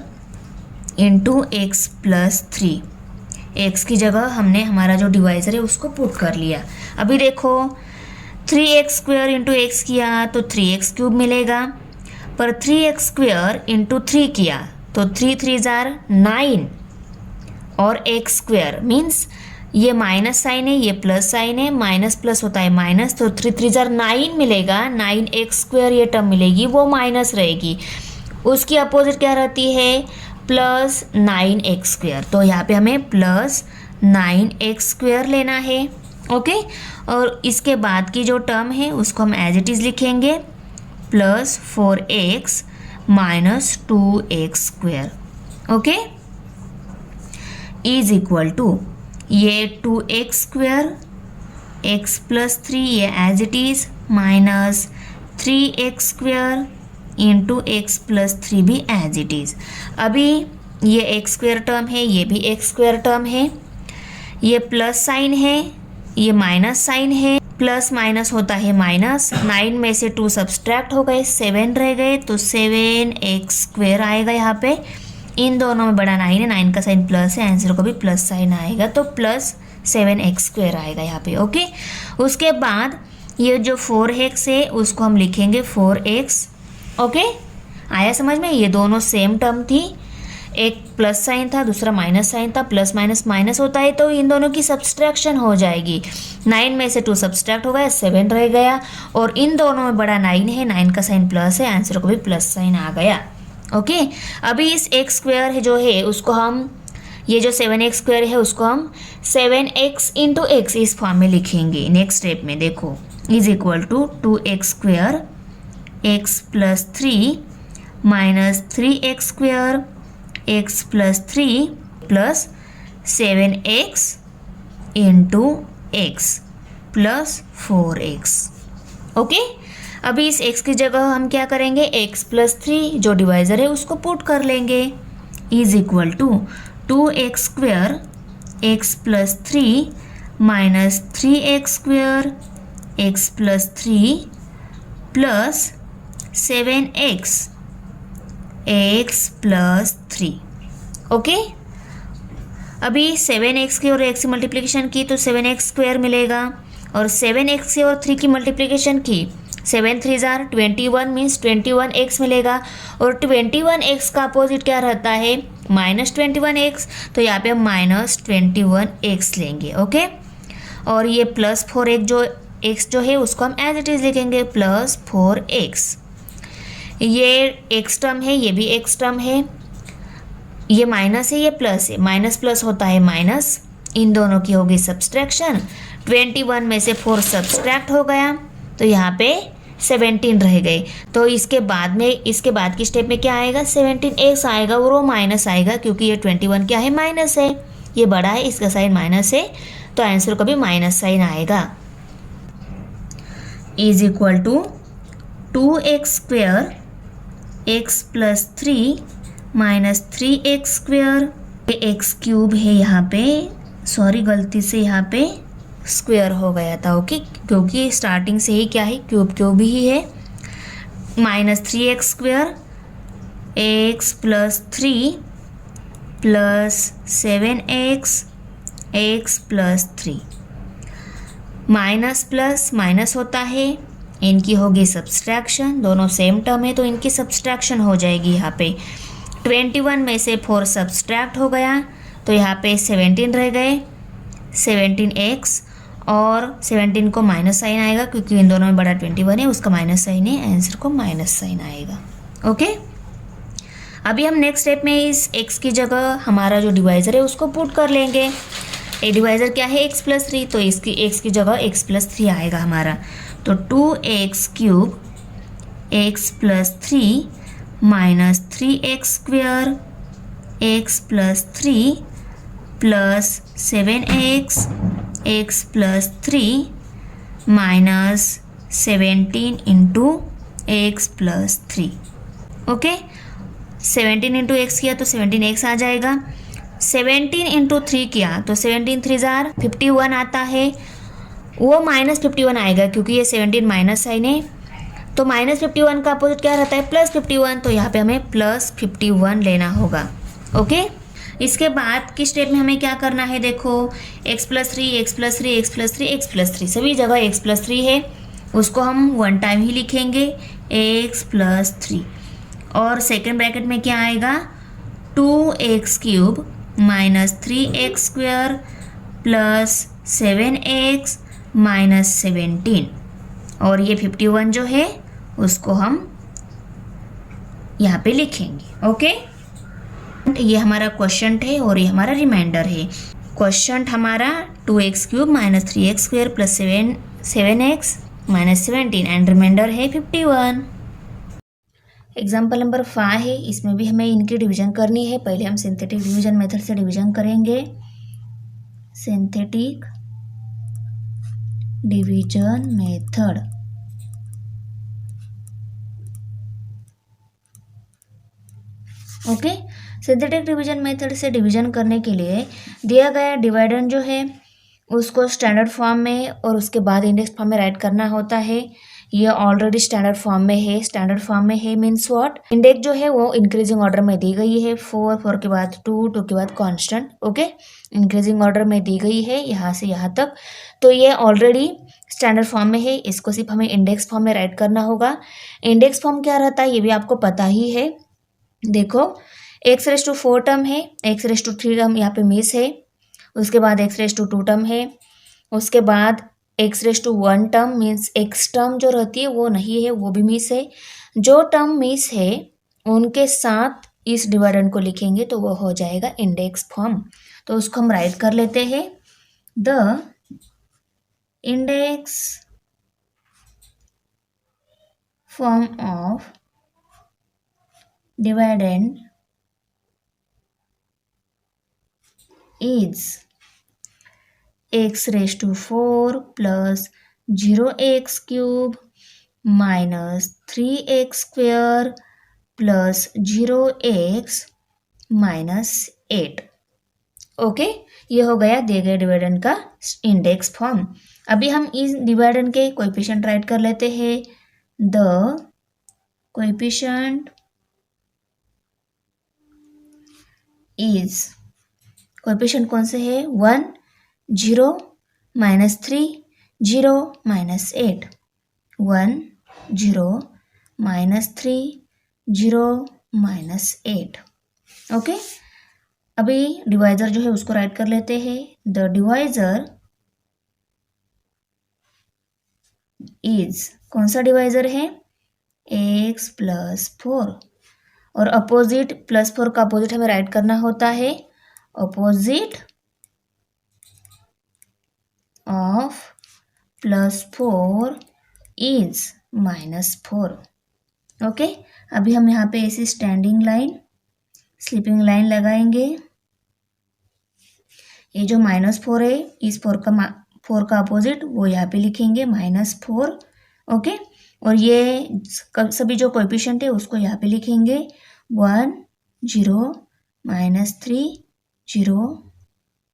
into x plus 3। x की जगह हमने हमारा जो डिवाइज़र है उसको पुट कर लिया। अभी देखो 3x² इंटू x किया तो 3x³ मिलेगा, पर 3x² इंटू 3 किया तो 3 3 जार 9, और x² मीन्स ये माइनस साइन है, ये प्लस साइन है, माइनस प्लस होता है माइनस, तो 3 3 जार 9 मिलेगा, 9x² ये टर्म मिलेगी, वो माइनस रहेगी, उसकी अपोजिट क्या रहती है, प्लस 9x², तो यहाँ पे हमें प्लस 9x² लेना है। ओके, और इसके बाद की जो टर्म है उसको हम एज इट इज़ लिखेंगे, plus 4x minus 2x²। Okay, is equal to ये 2x² x प्लस 3 ये as it is minus 3x² into x plus 3 भी एज इट इज़। अभी ये x² टर्म है, ये भी x² टर्म है, ये प्लस साइन है, ये माइनस साइन है, प्लस माइनस होता है माइनस, 9 में से 2 सब्सट्रैक्ट हो गए, 7 रह गए, तो 7x² आएगा यहाँ पे। इन दोनों में बड़ा 9 है, 9 का साइन प्लस है, आंसर को भी प्लस साइन आएगा, तो प्लस 7x² आएगा यहाँ पे। ओके, उसके बाद ये जो 4x है उसको हम लिखेंगे 4x। ओके, आया समझ में, ये दोनों सेम टर्म थी, एक प्लस साइन था, दूसरा माइनस साइन था, प्लस माइनस माइनस होता है, तो इन दोनों की सब्सट्रैक्शन हो जाएगी, 9 में से 2 सब्सट्रैक्ट हो गया, 7 रह गया, और इन दोनों में बड़ा 9 है, 9 का साइन प्लस है, आंसर को भी प्लस साइन आ गया। ओके, अभी इस x² है जो है उसको हम, ये जो 7x² है उसको हम 7x इंटू x इस फॉर्म में लिखेंगे। नेक्स्ट स्टेप में देखो, is equal to 2x² x plus 3 minus 3x² x plus 3 plus 7x into x plus 4x। Okay, अभी इस x की जगह हम क्या करेंगे, x प्लस 3 जो डिवाइज़र है उसको पुट कर लेंगे, is equal to 2x² x plus 3 minus 3x² x plus 3 plus 7x x plus 3। Okay, अभी 7x की और x की मल्टीप्लिकेशन की तो 7x² मिलेगा, और 7x से और 3 की मल्टीप्लिकेशन की 7 3 जार 21 मीन्स 21x मिलेगा, और 21x का अपोजिट क्या रहता है, माइनस 21x, तो यहाँ पे हम माइनस 21x लेंगे। ओके, और ये प्लस 4x जो है उसको हम एज इट इज़ लिखेंगे, प्लस 4x। ये एक्स टर्म है, ये भी एक्स टर्म है, ये माइनस है, ये प्लस है, माइनस प्लस होता है माइनस, इन दोनों की होगी सब्सट्रैक्शन। 21 में से 4 सब्सट्रैक्ट हो गया तो यहाँ पे 17 रह गए। तो इसके बाद की स्टेप में क्या आएगा, 17x आएगा और वो माइनस आएगा क्योंकि ये 21 क्या है, माइनस है, ये बड़ा है, इसका साइन माइनस है, तो आंसर को भी माइनस साइन आएगा। Is equal to 2x square x plus 3 minus 3x square, x cube है यहाँ पे, सॉरी गलती से यहाँ पे स्क्वेयर हो गया था, ओके, क्योंकि स्टार्टिंग से ही क्या है, क्यूब क्यूब ही है, minus 3x square x plus 3 plus 7x x plus 3, minus plus minus होता है, इनकी होगी सब्सट्रैक्शन, दोनों सेम टर्म है तो इनकी सब्सट्रैक्शन हो जाएगी। यहाँ पे 21 में से 4 सब्सट्रैक्ट हो गया तो यहाँ पे 17 रह गए, 17x, और 17 को माइनस साइन आएगा क्योंकि इन दोनों में बड़ा 21 है, उसका माइनस साइन है, आंसर को माइनस साइन आएगा। ओके, अभी हम नेक्स्ट स्टेप में इस x की जगह हमारा जो डिवाइज़र है उसको पुट कर लेंगे। ए डिवाइज़र क्या है, x प्लस 3, तो इसकी x की जगह x प्लस 3 आएगा हमारा, तो 2x cube x plus 3 minus 3x square x plus 3 plus 7x x plus 3 minus 17 into x plus 3। Okay, 17 into x किया तो 17x आ जाएगा, 17 इंटू 3 किया तो 17 3 जार 51 आता है, वो माइनस 51 आएगा क्योंकि ये 17 माइनस साइन है, तो माइनस 51 का अपोजिट क्या रहता है, प्लस 51, तो यहाँ पे हमें प्लस 51 लेना होगा। ओके, इसके बाद की स्टेप में हमें क्या करना है, देखो x plus 3 x plus 3 x plus 3 x plus 3, सभी जगह x प्लस 3 है, उसको हम वन टाइम ही लिखेंगे x प्लस 3, और सेकेंड ब्रैकेट में क्या आएगा, 2x क्यूब minus 3x square plus 7x minus 17, और ये 51 जो है उसको हम यहाँ पे लिखेंगे। ओके, ये हमारा क्वेश्चन है और ये हमारा रिमाइंडर है। क्वेश्चन हमारा 2x क्यूब minus 3x square plus 7x minus 17 and remainder है 51। एग्जाम्पल नंबर 5 है, इसमें भी हमें इनकी डिवीजन करनी है। पहले हम सिंथेटिक डिवीजन मेथड से डिवीजन करेंगे। Synthetic division method, okay, synthetic division method से डिवीजन करने के लिए दिया गया डिवाइडेंड जो है उसको स्टैंडर्ड फॉर्म में और उसके बाद इंडेक्स फॉर्म में राइट करना होता है। ये ऑलरेडी स्टैंडर्ड फॉर्म में है, स्टैंडर्ड फॉर्म में है मीन्स व्हाट, इंडेक्स जो है वो इंक्रीजिंग ऑर्डर में दी गई है, 4 के बाद 2 के बाद कांस्टेंट, ओके, इंक्रीजिंग ऑर्डर में दी गई है यहाँ से यहाँ तक, तो ये ऑलरेडी स्टैंडर्ड फॉर्म में है, इसको सिर्फ हमें इंडेक्स फॉर्म में राइट करना होगा। इंडेक्स फॉर्म क्या रहता है ये भी आपको पता ही है, देखो x⁴ टर्म है, x⁴ टर्म यहाँ पे मिस है, उसके बाद x⁴ टर्म है, उसके बाद x⁴ term means x term जो रहती है वो नहीं है, वो भी मिस है। जो टर्म मिस है उनके साथ इस डिवाइडेंड को लिखेंगे तो वो हो जाएगा इंडेक्स फॉर्म, तो उसको हम राइट कर लेते हैं। The index form of dividend is x⁴ plus 0x cube minus 3x square plus 0x minus 8। Okay, ये हो गया दिए गए डिवाइडेंड का इंडेक्स फॉर्म। अभी हम इस डिवाइडेंड के कोएफिशिएंट राइट कर लेते हैं। द कोएफिशिएंट इज, कोएफिशिएंट कौन से है, 1 0 -3 0 -8, 1 0 -3 0 -8। ओके, अभी डिवाइजर जो है उसको राइट कर लेते हैं। द डिवाइजर इज, कौन सा डिवाइजर है, एक्स प्लस 4 और अपोजिट प्लस 4 का अपोजिट हमें राइट करना होता है अपोजिट ऑफ +4 इज -4 ओके। अभी हम यहाँ पे ऐसी स्टैंडिंग लाइन स्लीपिंग लाइन लगाएंगे। ये जो -4 है इस 4 का अपोजिट वो यहाँ पे लिखेंगे -4 ओके। और ये सभी जो कोएफिशिएंट है उसको यहाँ पे लिखेंगे 1 0 -3 0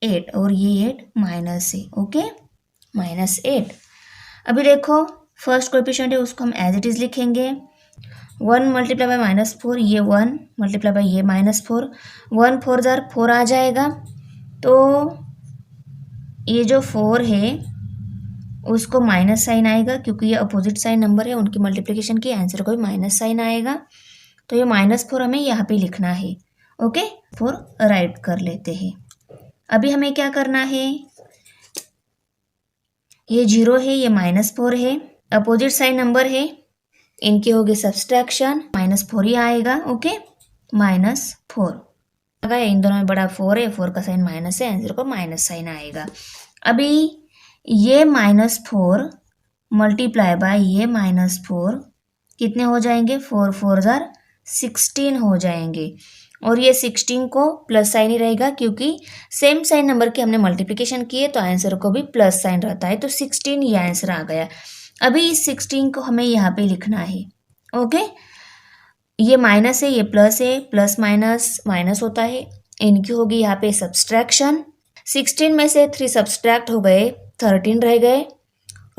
8 और ये 8 माइनस है ओके -8। अभी देखो फर्स्ट कोएफिशिएंट है उसको हम एज इट इज लिखेंगे 1 मल्टीप्लाई बाय -4 ये 1 मल्टीप्लाई बाय ये -4 1 4 जार 4 आ जाएगा। तो ये जो 4 है उसको माइनस साइन आएगा क्योंकि ये अपोजिट साइन नंबर है उनकी मल्टीप्लिकेशन की आंसर को भी माइनस साइन आएगा। तो ये -4 हमें यहाँ पे लिखना है ओके 4 राइट कर लेते हैं। अभी हमें क्या करना है ये 0 है ये -4 है अपोजिट साइन नंबर है इनकी होगी सब्सट्रैक्शन -4 ही आएगा ओके -4 इन दोनों में बड़ा 4 है 4 का साइन माइनस है आंसर को माइनस साइन आएगा। अभी ये -4 मल्टीप्लाई बाय ये -4 कितने हो जाएंगे 4 4 जार 16 हो जाएंगे और ये 16 को प्लस साइन ही रहेगा क्योंकि सेम साइन नंबर की हमने मल्टीप्लिकेशन की है तो आंसर को भी प्लस साइन रहता है। तो 16 ये आंसर आ गया। अभी इस 16 को हमें यहाँ पे लिखना है ओके। ये माइनस है ये प्लस है प्लस माइनस माइनस होता है इनकी होगी यहाँ पे सब्सट्रैक्शन 16 में से 3 सब्सट्रैक्ट हो गए 13 रह गए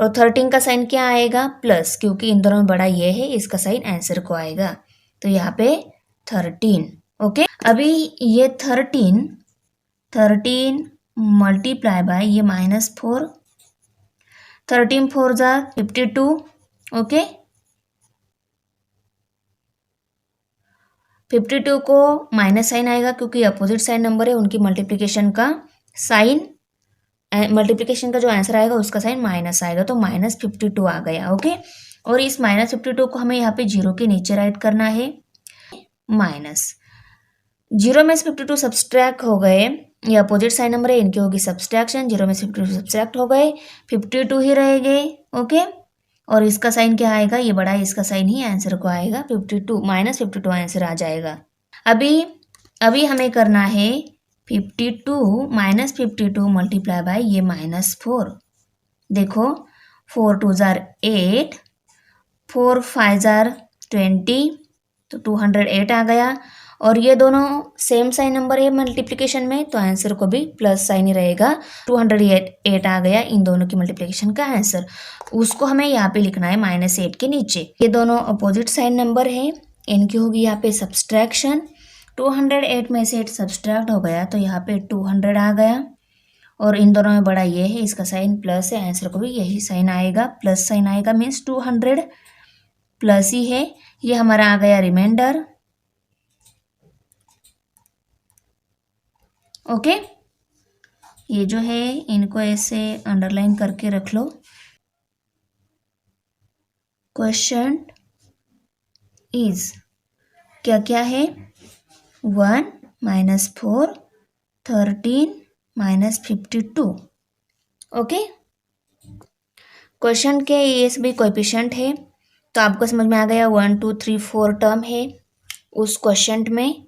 और 13 का साइन क्या आएगा प्लस क्योंकि इन दोनों में बड़ा ये है इसका साइन आंसर को आएगा। तो यहाँ पे 13 ओके। अभी ये 13 मल्टीप्लाई बाय ये -4 13 4 जार 52 ओके 52 को माइनस साइन आएगा क्योंकि अपोजिट साइन नंबर है उनकी मल्टीप्लिकेशन का साइन मल्टीप्लिकेशन का जो आंसर आएगा उसका साइन माइनस आएगा तो -52 आ गया ओके। और इस -52 को हमें यहाँ पे 0 के नीचे राइट करना है -0 में से 52 सब्सट्रैक्ट हो गए ये अपोजिट साइन नंबर है इनकी होगी सब्सट्रैक्शन 0 में से 52 सब्सट्रैक्ट हो गए 52 ही रह गए ओके। और इसका साइन क्या आएगा ये बड़ा इसका साइन ही आंसर को आएगा 52 -52 आंसर आ जाएगा। अभी हमें करना है 52 -52 मल्टीप्लाई बाय ये -4 देखो 4 2 जार 8 4 5 जार 20 तो 208 आ गया और ये दोनों सेम साइन नंबर है मल्टीप्लिकेशन में तो आंसर को भी प्लस साइन ही रहेगा 208 आ गया इन दोनों की मल्टीप्लिकेशन का आंसर। उसको हमें यहाँ पे लिखना है -8 के नीचे। ये दोनों अपोजिट साइन नंबर है इनकी होगी यहाँ पे सब्सट्रैक्शन 208 में से 8 सब्सट्रैक्ट हो गया तो यहाँ पे 200 आ गया और इन दोनों में बड़ा ये है इसका साइन प्लस है आंसर को भी यही साइन आएगा प्लस साइन आएगा मीन्स 200 प्लस ही है। ये हमारा आ गया रिमाइंडर ओके। ये जो है इनको ऐसे अंडरलाइन करके रख लो। क्वेश्चन इज क्या क्या है 1 -4 13 -52 ओके। क्वेश्चन के ये सभी कोएफिशिएंट है तो आपको समझ में आ गया 1 2 3 4 टर्म है उस क्वेश्चन में।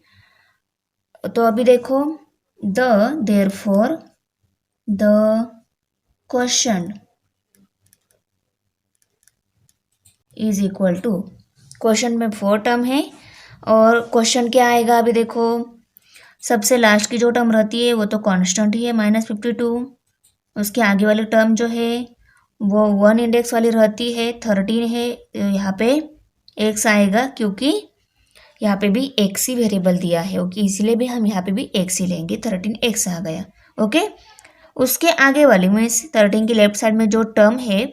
तो अभी देखो therefore the question is equal to question में 4 टर्म है और क्वेश्चन क्या आएगा अभी देखो सबसे लास्ट की जो टर्म रहती है वो तो कांस्टेंट ही है -52 उसके आगे वाली टर्म जो है वो 1 इंडेक्स वाली रहती है 13 है यहाँ पे x आएगा क्योंकि यहाँ पे भी x ही वेरिएबल दिया है ओके इसलिए भी हम यहाँ पे भी x ही लेंगे 13x आ गया ओके। उसके आगे वाली में 13 की लेफ्ट साइड में जो टर्म है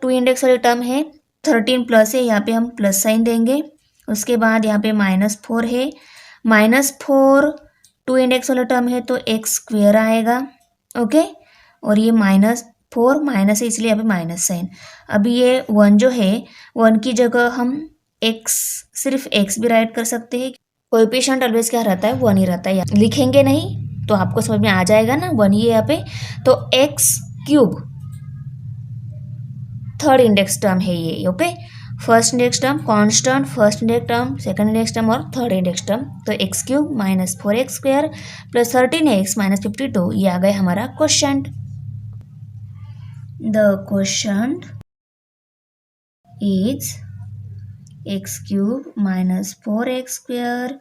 2 इंडेक्स वाली टर्म है 13 प्लस है यहाँ पे हम प्लस साइन देंगे। उसके बाद यहाँ पे -4 है -4 2 इंडेक्स वाला टर्म है तो x स्क्वेयर आएगा ओके। और ये -4 माइनस है इसलिए यहाँ पे माइनस साइन। अभी ये 1 जो है 1 की जगह हम एक्स, सिर्फ एक्स भी राइट कर सकते हैं। कोएफिशिएंट ऑलवेज क्या रहता है, 1 ही रहता है। लिखेंगे नहीं तो आपको समझ में आ जाएगा ना, 1 ही है यहाँ पे। तो x cube third index term है ये, okay. First index term constant, first index term, second index term और थर्ड इंडेक्स टर्म। तो x cube minus 4x square plus 13x minus 52, ये आ गया हमारा question. The question is x cube minus 4x square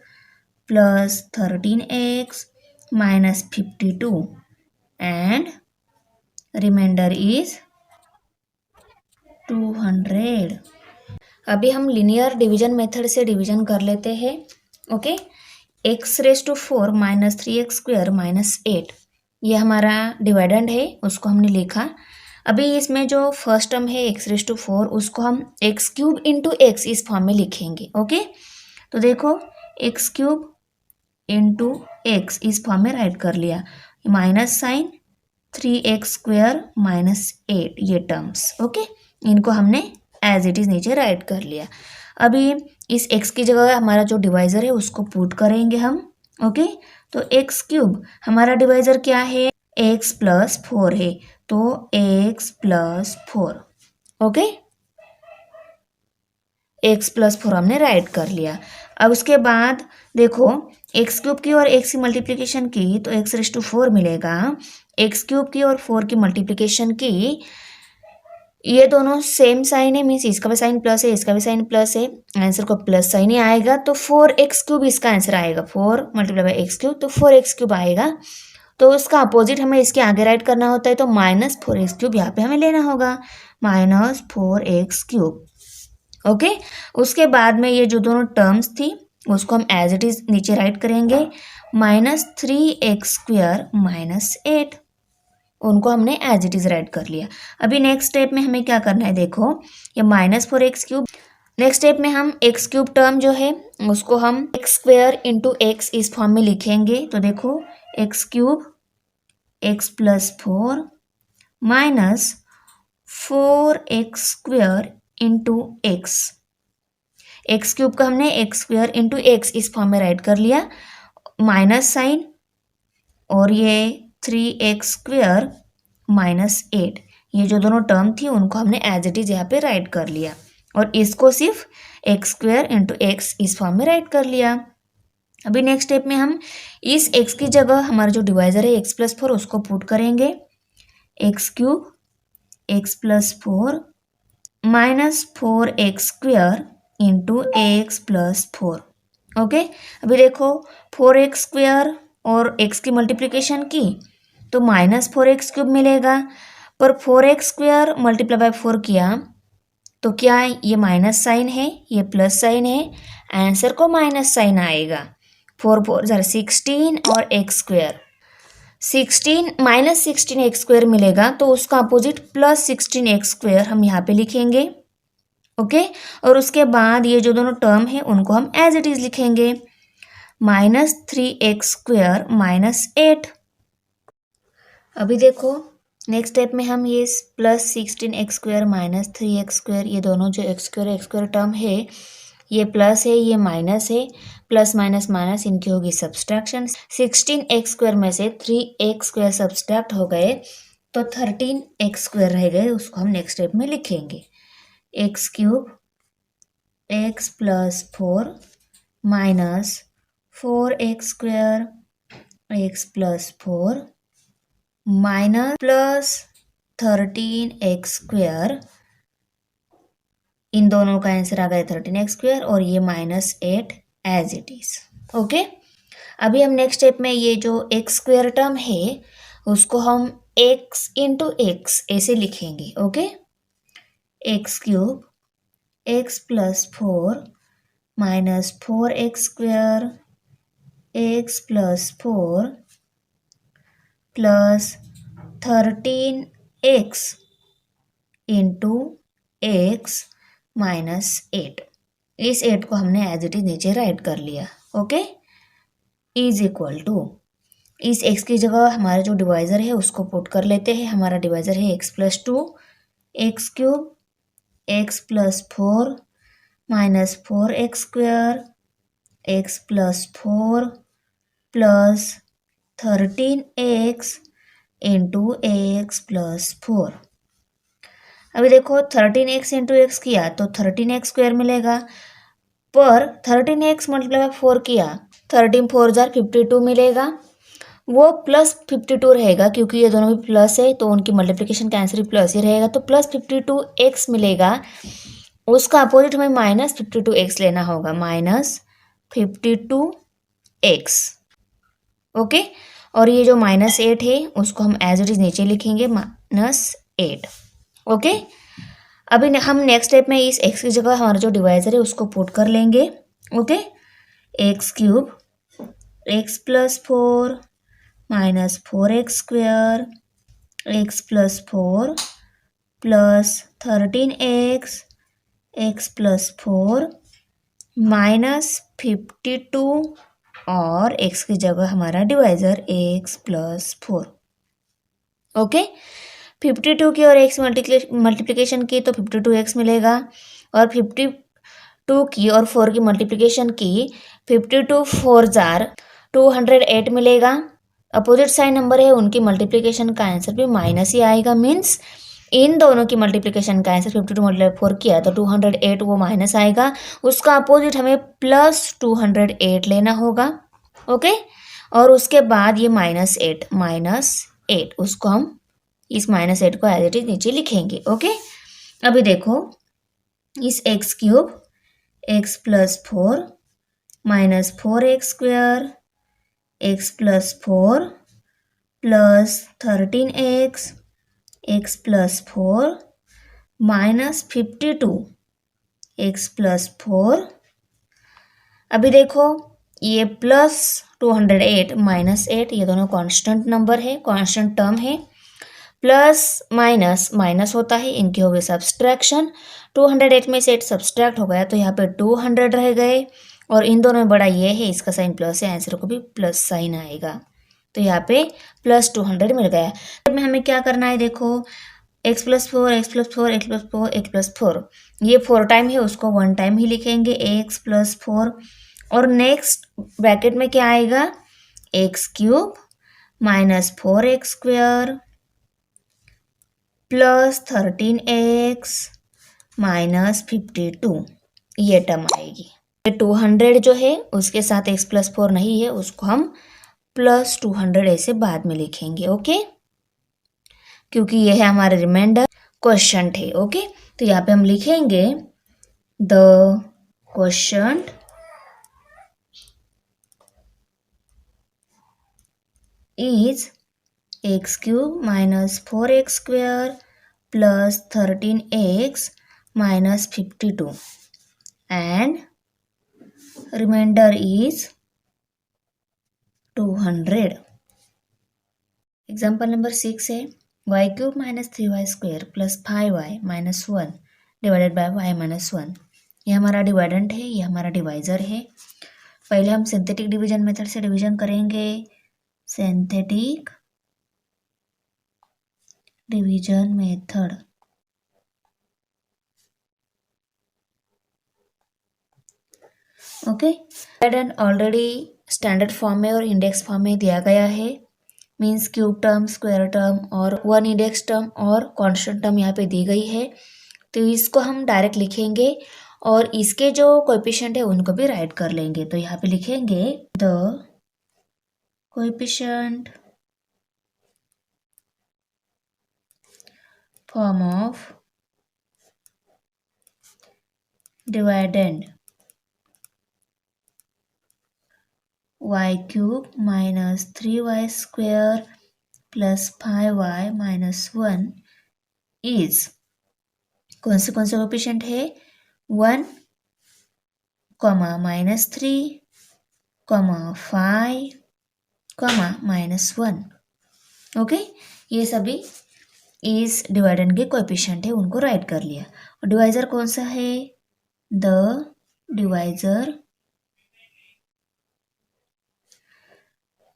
plus 13x minus 52 and remainder is 200। अभी हम linear division method से division कर लेते हैं, okay. x⁴ minus 3x square minus 8, ये हमारा डिवाइडेंड है, उसको हमने लिखा। अभी इसमें जो फर्स्ट टर्म है x⁴, उसको हम एक्स क्यूब इंटू एक्स इस फॉर्म में लिखेंगे, ओके। तो देखो एक्स क्यूब इंटू एक्स इस फॉर्म में राइट कर लिया, minus sign 3x square minus 8, ये टर्म्स, ओके। इनको हमने एज इट इज नीचे राइट कर लिया। अभी इस x की जगह हमारा जो डिवाइजर है उसको पुट करेंगे हम, ओके। तो एक्स क्यूब हमारा डिवाइजर क्या है, x प्लस 4 है, तो x plus 4, okay. x plus 4 हमने राइट कर लिया। अब उसके बाद देखो एक्स क्यूब की और एक्स की मल्टीप्लिकेशन की तो x⁴ मिलेगा, एक्स क्यूब की और 4 की मल्टीप्लिकेशन की, ये दोनों सेम साइन है, मीन्स इसका भी साइन प्लस है, इसका भी साइन प्लस है, आंसर को प्लस साइन ही आएगा। तो 4x³ इसका आंसर आएगा, 4 मल्टीप्लाई बाई x³ तो 4x³ आएगा। तो उसका अपोजिट हमें इसके आगे राइट करना होता है, तो माइनस 4x³ यहाँ पे हमें लेना होगा, माइनस 4x³, ओके। उसके बाद में ये जो दोनों टर्म्स थी उसको हम एज इट इज नीचे राइट करेंगे, माइनस 3x² माइनस 8, उनको हमने एज इट इज राइट कर लिया। अभी नेक्स्ट स्टेप में हमें क्या करना है, देखो ये माइनस 4x³, नेक्स्ट स्टेप में हम x³ टर्म जो है उसको हम x² इंटू एक्स इस फॉर्म में लिखेंगे। तो देखो x³ x plus 4 minus 4x² into x, x³ का हमने x² इंटू एक्स इस फॉर्म में राइट कर लिया, माइनस साइन और ये 3x² माइनस 8, ये जो दोनों टर्म थी उनको हमने एज इट इज यहाँ पे राइट कर लिया, और इसको सिर्फ x² इंटू एक्स इस फॉर्म में राइट कर लिया। अभी नेक्स्ट स्टेप में हम इस x की जगह हमारा जो डिवाइजर है x प्लस 4 उसको पुट करेंगे, x³ x plus 4 minus 4x² into x plus 4, okay. अभी देखो 4x² और x की मल्टीप्लिकेशन की तो माइनस 4x³ मिलेगा, पर 4x² मल्टीप्लाई बाय 4 किया तो क्या है, ये माइनस साइन है, ये प्लस साइन है, आंसर को माइनस साइन आएगा। 4 4 16 और x² 16 माइनस 16x² मिलेगा, तो उसका अपोजिट प्लस 16x² हम यहाँ पे लिखेंगे, ओके। और उसके बाद ये जो दोनों टर्म है उनको हम एज इट इज लिखेंगे, माइनस 3x² माइनस 8। अभी देखो नेक्स्ट स्टेप में हम ये प्लस 16x² माइनस 3x² ये दोनों जो x² टर्म है ये प्लस है ये माइनस है, प्लस माइनस माइनस इनकी होगी सब्सट्रैक्शन। 16x² में से 3x² सब्सट्रैक्ट हो गए तो 13x² रह गए, उसको हम नेक्स्ट स्टेप में लिखेंगे, x³ x plus 4 minus 4x² x plus 4 minus plus 13x², इन दोनों का आंसर आ गया 13x² और ये minus 8 as it is, okay. अभी हम नेक्स्ट स्टेप में ये जो x² टर्म है उसको हम x इंटू एक्स ऐसे लिखेंगे, okay. x³ x plus 4 minus 4x² x plus 4 plus 13x into x minus 8, इस 8 को हमने एज इट इज नीचे राइट कर लिया, ओके। इज इक्वल टू इस x की जगह हमारा जो डिवाइजर है उसको पुट कर लेते हैं, हमारा डिवाइजर है x plus 2 x³ x plus 4 minus 4x² x plus 4 plus 13x into x plus 4। अभी देखो 13x इंटू एक्स किया तो 13x² मिलेगा, पर 13x मल्टीप्लाई 4 किया 13×4=52 मिलेगा। वो प्लस 52 रहेगा क्योंकि ये दोनों भी प्लस है तो उनकी मल्टीप्लिकेशन का आंसर भी प्लस ही रहेगा, तो प्लस 52x मिलेगा। उसका अपोजिट हमें माइनस 52x लेना होगा, माइनस 52x। ओके, और ये जो -8 है उसको हम एज इट इज नीचे लिखेंगे -8। ओके, अभी हम नेक्स्ट स्टेप में इस x की जगह हमारा जो डिवाइजर है उसको पुट कर लेंगे। Okay, x³ x plus 4 minus 4x² x plus 4 plus 13x x plus 4 minus 52 और x की जगह हमारा डिवाइजर x प्लस 4। ओके, 52 की और x मल्टीप्लिकेशन की तो 52x मिलेगा, और 52 की और 4 की मल्टीप्लिकेशन की 52 4 जार 208 मिलेगा। अपोजिट साइन नंबर है, उनकी मल्टीप्लिकेशन का आंसर भी माइनस ही आएगा। मीन्स इन दोनों की मल्टीप्लिकेशन का आंसर 52 मल्टीप्लाई 4 किया तो 208 वो माइनस आएगा, उसका अपोजिट हमें प्लस 208 लेना होगा। ओके, और उसके बाद ये -8 उसको हम इस -8 को एज इट इज नीचे लिखेंगे। ओके, अभी देखो इस x³ x plus 4 minus 4x² x plus 4 plus 13x x plus 4 minus 52 x plus 4। अभी देखो ये प्लस 208 -8 ये दोनों कांस्टेंट नंबर है, कांस्टेंट टर्म है। प्लस माइनस माइनस होता है, इनके हो गए सब्सट्रैक्शन। 208 में से 8 सब्सट्रैक्ट हो गया तो यहाँ पे 200 रह गए, और इन दोनों में बड़ा ये है, इसका साइन प्लस है, आंसर को भी प्लस साइन आएगा, तो यहाँ पे प्लस 200 मिल गया। अब में हमें क्या करना है, देखो x plus 4 x plus 4 x plus 4 x plus 4, ये 4 टाइम है, उसको 1 टाइम ही लिखेंगे x प्लस 4, और नेक्स्ट ब्रैकेट में क्या आएगा x³ minus 4x² plus 13x minus 52, ये टर्म आएगी। 200 जो है उसके साथ x प्लस 4 नहीं है, उसको हम प्लस 200 ऐसे बाद में लिखेंगे। ओके, क्योंकि ये है हमारा रिमाइंडर क्वेश्चन है। ओके, तो यहाँ पे हम लिखेंगे the question is x³ minus 4x² plus 13x minus 52 and remainder is 200। Example number 6 है y³ minus 3y² plus 5y minus 1 divided by y minus 1। ये हमारा डिवाइडेंट है, ये हमारा डिवाइजर है। पहले हम सिंथेटिक डिवीजन मेथड से डिवीजन करेंगे, synthetic division method. Okay, डिवाइडेंट already standard form में और इंडेक्स फॉर्म में दिया गया है, means cube term, square term और 1 इंडेक्स टर्म और कांस्टेंट टर्म यहाँ पे दी गई है। तो इसको हम डायरेक्ट लिखेंगे और इसके जो कोएफिशिएंट है उनको भी राइट कर लेंगे। तो यहाँ पे लिखेंगे the coefficient form of dividend y³ minus 3y² plus 5y minus 1 is कौन से कोएफिशिएंट है 1, -3, -5, -1। ओके, ये सभी इस डिवाइडेंड के कोएफिशिएंट है, उनको राइट कर लिया। और डिवाइजर कौन सा है, the divisor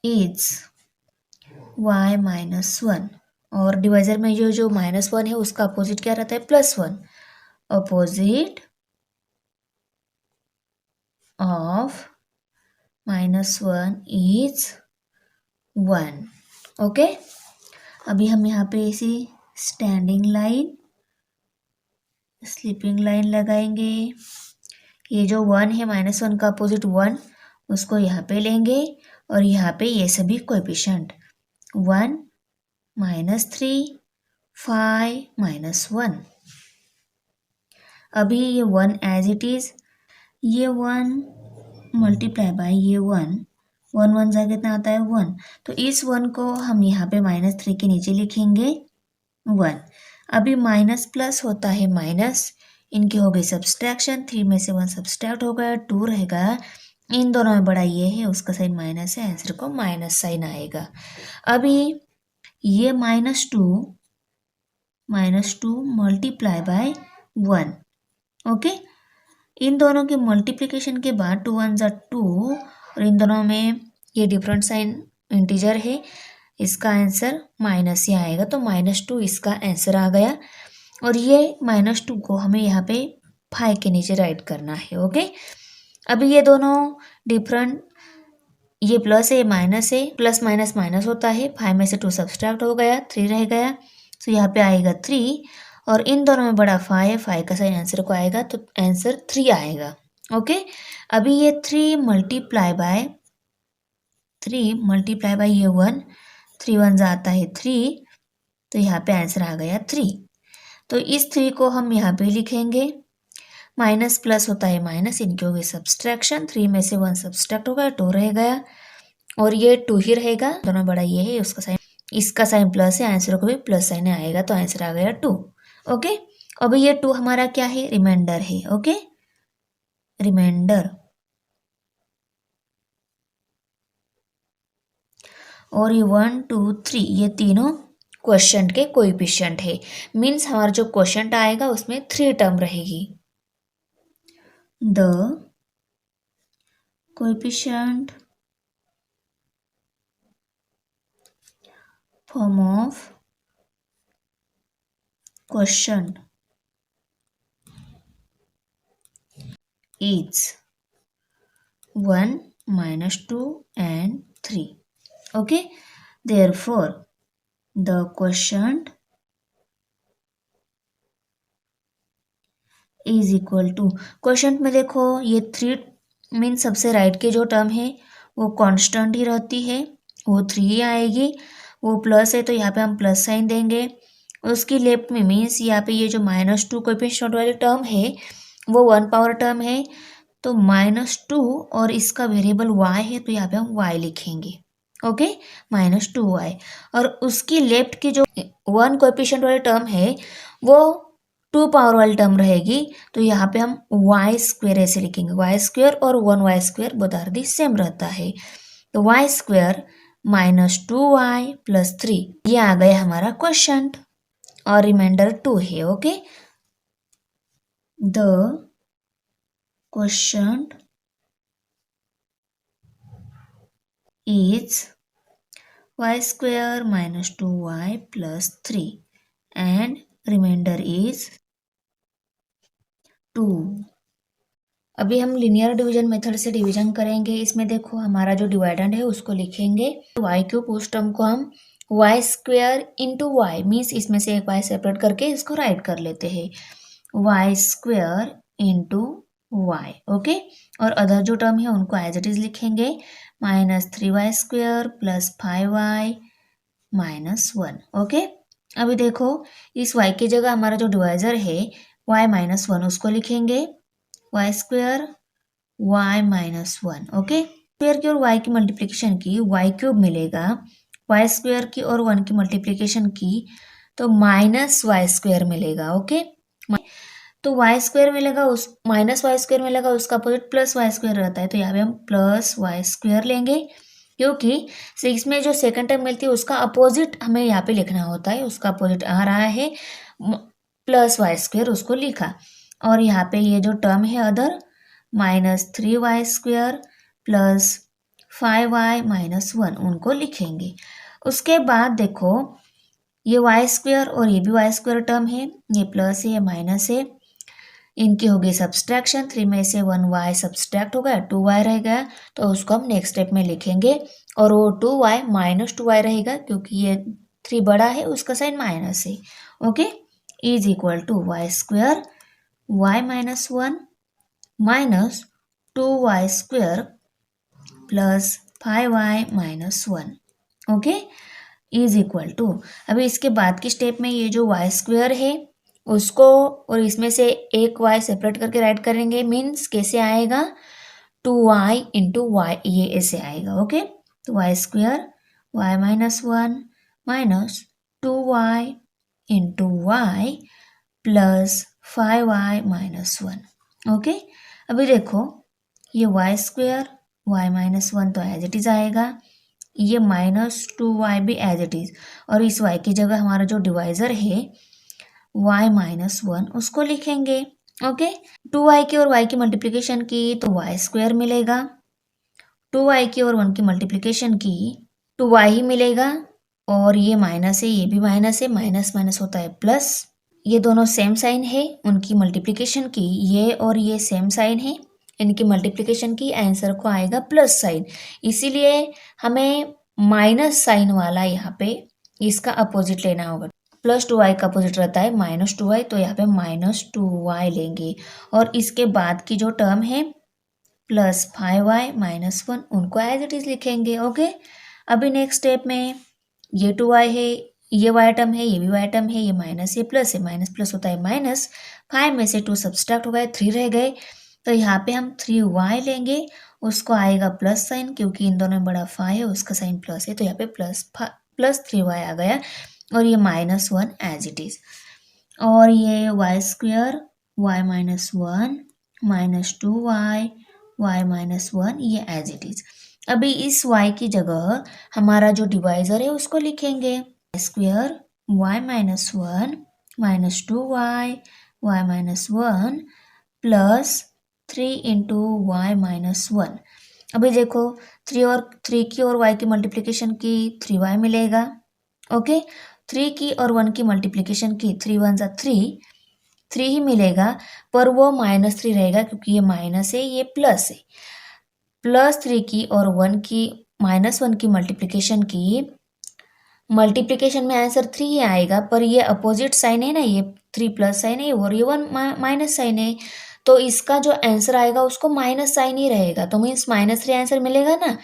is y minus 1, और डिवाइजर में जो -1 है उसका अपोजिट क्या रहता है, +1। Opposite of -1 is 1। ओके, अभी हम यहाँ पे इसे स्टैंडिंग लाइन, स्लीपिंग लाइन लगाएंगे। ये जो 1 है, -1 का अपोजिट 1, उसको यहाँ पे लेंगे और यहाँ पे ये सभी कोएफिशिएंट 1 -3 5 -1। अभी ये 1 एज इट इज, ये 1 मल्टीप्लाई बाय ये 1, 1 1 जा कितना आता है 1, तो इस 1 को हम यहाँ पे -3 के नीचे लिखेंगे 1। अभी माइनस प्लस होता है माइनस, इनकी हो गई सब्सट्रैक्शन, 3 में से 1 सब्सट्रैक्ट हो गया, 2 रहेगा। इन दोनों में बड़ा ये है, उसका साइन माइनस है, आंसर को माइनस साइन आएगा। अभी ये -2 मल्टीप्लाई बाय 1। ओके, इन दोनों के मल्टीप्लिकेशन के बाद 2 1 जा 2, और इन दोनों में ये डिफरेंट साइन इंटीजर है, इसका आंसर माइनस ही आएगा, तो -2 इसका आंसर आ गया। और ये -2 को हमें यहाँ पे 5 के नीचे राइट करना है। ओके, अभी ये दोनों डिफरेंट, ये प्लस है माइनस है, प्लस माइनस माइनस होता है, 5 में से 2 सब्सट्रैक्ट हो गया, 3 रह गया, तो यहाँ पे आएगा 3, और इन दोनों में बड़ा 5 है, 5 का साइन आंसर को आएगा, तो आंसर 3 आएगा। ओके, अभी ये 3 मल्टीप्लाई बाय ये 1, 3 1 आता है 3, तो यहाँ पे आंसर आ गया 3। तो इस 3 को हम यहाँ पे लिखेंगे, माइनस प्लस होता है माइनस, इनकी हो गई सब्सट्रैक्शन, 3 में से 1 सब्सट्रैक्ट हो गया, 2 रह गया, और ये 2 ही रहेगा, दोनों बड़ा ये है, उसका साइन, इसका साइन प्लस है, आंसर को भी प्लस साइन आएगा, तो आंसर आ गया 2। ओके, अभी ये 2 हमारा क्या है, रिमाइंडर है। ओके, रिमाइंडर, और ये 1 2 3 ये तीनों क्वेश्चन के कोएफिशिएंट है, मीन्स हमारा जो क्वेश्चन आएगा उसमें 3 टर्म रहेगी। The coefficient form of question is 1 -2 and 3. Okay, therefore the quotient is equal to, question में देखो ये 3 मीन सबसे राइट के जो टर्म है वो कांस्टेंट ही रहती है, वो 3 ही आएगी, वो प्लस है तो यहाँ पे हम प्लस साइन देंगे। उसकी लेफ्ट में मीन्स यहाँ पे ये जो -2 कोएफिशिएंट वाली टर्म है वो 1 पावर टर्म है, तो -2 और इसका वेरिएबल y है, तो यहाँ पे हम y लिखेंगे। ओके, -2y, और उसकी लेफ्ट की जो 1 कोएफिशिएंट वाली टर्म है वो 2 पावर वाली टर्म रहेगी, तो यहाँ पे हम y² ऐसे लिखेंगे, y² और 1y² both are the same रहता है, तो y² -2y + 3, ये आ गया हमारा क्वेश्चन, और रिमाइंडर 2 है। Okay, the question is y² -2y + 3 and remainder is 2। अभी हम लिनियर डिवीजन मेथड से डिवीजन करेंगे। इसमें देखो हमारा जो डिवाइडेंड है उसको लिखेंगे y³ उस टर्म को हम y² × y, मीन्स इसमें से एक y सेपरेट करके इसको राइट कर लेते हैं, y² × y। ओके, और अदर जो टर्म है उनको एज इट इज लिखेंगे, -3y² + 5y - 1। ओके, अभी देखो इस y की जगह हमारा जो डिवाइजर है y - 1 उसको लिखेंगे, y² y - 1। ओके, स्क्वायर की और y की मल्टीप्लिकेशन की y³ मिलेगा, y² की और 1 की मल्टीप्लिकेशन की तो -y² मिलेगा। ओके, तो y² मिलेगा, उस -y² मिलेगा, उसका अपोजिट +y² रहता है, तो यहाँ पे हम +y² लेंगे, क्योंकि 6 में जो सेकंड टर्म मिलती है उसका अपोजिट हमें यहाँ पे लिखना होता है, उसका अपोजिट आ रहा है +y², उसको लिखा, और यहाँ पे ये जो टर्म है अदर -3y² + 5y - 1 उनको लिखेंगे। उसके बाद देखो ये y² और ये भी y² टर्म है, ये प्लस है ये माइनस है, इनकी होगी सब्सट्रैक्शन, 3 में से 1y सब्सट्रैक्ट हो गया, 2y रह गया, तो उसको हम नेक्स्ट स्टेप में लिखेंगे और वो 2y माइनस 2y रहेगा क्योंकि ये 3 बड़ा है, उसका साइन माइनस है। Okay, is equal to y square y minus 1 minus 2y square plus 5y minus 1। Okay, is equal to, अभी इसके बाद की स्टेप में ये जो y स्क्वायर है उसको और इसमें से एक y सेपरेट करके राइट करेंगे, मीन्स कैसे आएगा 2y इंटू वाई, ये ऐसे आएगा। ओके, तो y square y minus 1 minus 2y into y plus 5y minus 1। Okay, अभी देखो ये y स्क्वायर y माइनस 1 तो एज इट इज आएगा, ये माइनस 2y भी एज इट इज, और इस y की जगह हमारा जो डिवाइजर है y माइनस 1 उसको लिखेंगे। ओके, 2y की और y की मल्टीप्लिकेशन की तो y स्क्वायर मिलेगा, 2y की और 1 की मल्टीप्लिकेशन की 2y ही मिलेगा, और ये माइनस है, ये भी माइनस है, माइनस माइनस होता है प्लस, ये दोनों सेम साइन है, उनकी मल्टीप्लिकेशन की ये और ये सेम साइन है, इनकी मल्टीप्लिकेशन की आंसर को आएगा प्लस साइन, इसीलिए हमें माइनस साइन वाला यहाँ पे इसका अपोजिट लेना होगा। प्लस 2y का अपोजिट रहता है माइनस 2y, तो यहाँ पे माइनस 2y लेंगे, और इसके बाद की जो टर्म है प्लस 5y माइनस 1 उनको एज इट इज लिखेंगे। ओके, अभी नेक्स्ट स्टेप में ये 2y है, ये y टर्म है, ये भी y टर्म है, ये माइनस, ये प्लस है, माइनस प्लस होता है माइनस, 5 में से 2 सब्सट्रैक्ट हो गए, 3 रह गए, तो यहाँ पे हम 3y लेंगे, उसको आएगा प्लस साइन, क्योंकि इन दोनों में बड़ा 5 है, उसका साइन प्लस है, तो यहाँ पे प्लस 3y आ गया, और ये माइनस 1 एज इट इज, और ये y square y minus 1 minus 2y y minus 1 ये एज इट इज। अभी इस y की जगह हमारा जो डिवाइजर है उसको लिखेंगे, square y minus 1 minus 2y y minus 1 plus 3 into y minus 1। अभी देखो 3 की और y की मल्टीप्लिकेशन की 3y मिलेगा। ओके, 3 की और 1 की मल्टीप्लिकेशन की 3 1 जा 3 ही मिलेगा, पर वो माइनस 3 रहेगा क्योंकि ये माइनस है, ये प्लस है। प्लस 3 की और 1 की माइनस 1 की मल्टीप्लिकेशन में आंसर 3 ही आएगा, पर ये अपोजिट साइन है ना, ये 3 प्लस साइन है और ये 1 माइनस साइन है, तो इसका जो आंसर आएगा उसको माइनस साइन ही रहेगा, तो मीन्स माइनस 3 आंसर मिलेगा ना,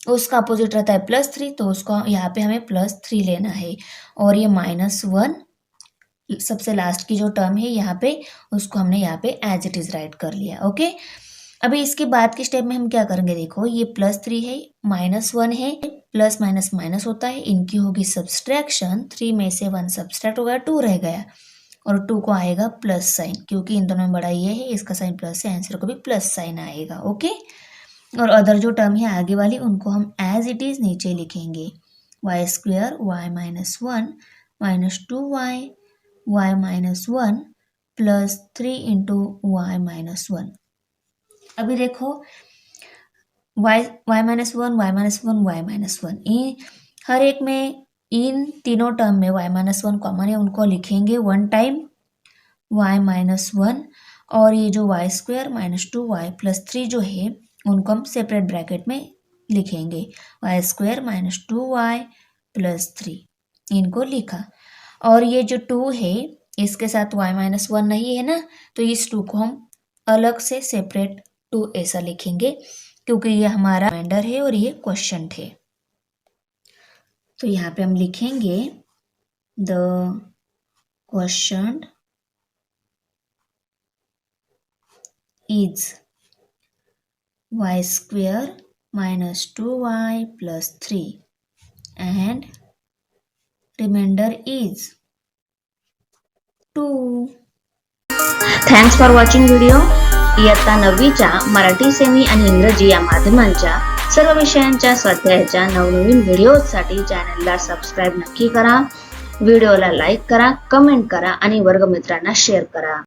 उसका अपोजिट रहता है प्लस 3, तो उसको यहाँ पे हमें प्लस 3 लेना है, और ये माइनस 1 सबसे लास्ट की जो टर्म है यहाँ पे उसको हमने यहाँ पे एज इट इज राइट कर लिया। ओके, अभी इसके बाद के स्टेप में हम क्या करेंगे, देखो ये प्लस 3 है, माइनस 1 है, प्लस माइनस माइनस होता है, इनकी होगी सब्सट्रैक्शन, 3 में से 1 सब्सट्रैक्ट हो गया, 2 रह गया, और 2 को आएगा प्लस साइन, क्योंकि इन दोनों में बड़ा ये है, इसका साइन प्लस है, आंसर को भी प्लस साइन आएगा। ओके, और अदर जो टर्म है आगे वाली उनको हम एज इट इज नीचे लिखेंगे, y square y minus 1 minus 2y y minus 1 plus 3 into y minus 1। अभी देखो y minus 1 y minus 1 y minus 1, हर एक में इन तीनों टर्म में y माइनस 1 कॉमन है, उनको लिखेंगे 1 टाइम y माइनस 1, और ये जो y square minus 2y plus 3 जो है उनको हम सेपरेट ब्रैकेट में लिखेंगे, y square minus 2y plus 3, इनको लिखा, और ये जो 2 है इसके साथ y माइनस 1 नहीं है ना, तो इस 2 को हम अलग से सेपरेट 2 ऐसा लिखेंगे, क्योंकि ये हमारा रिमाइंडर है और ये क्वेश्चन है, तो यहाँ पे हम लिखेंगे the question is y square minus 2y plus 3 and remainder is 2। Thanks for watching video. इयत्ता 9वीच्या मराठी सेमी आणि इंग्रजी या माध्यमांच्या सर्व विषयांच्या स्वाध्यायाच्या नवनवीन व्हिडिओसाठी चॅनलला सबस्क्राईब नक्की करा, व्हिडिओला लाईक करा, कमेंट करा आणि वर्गमित्रांना शेअर करा।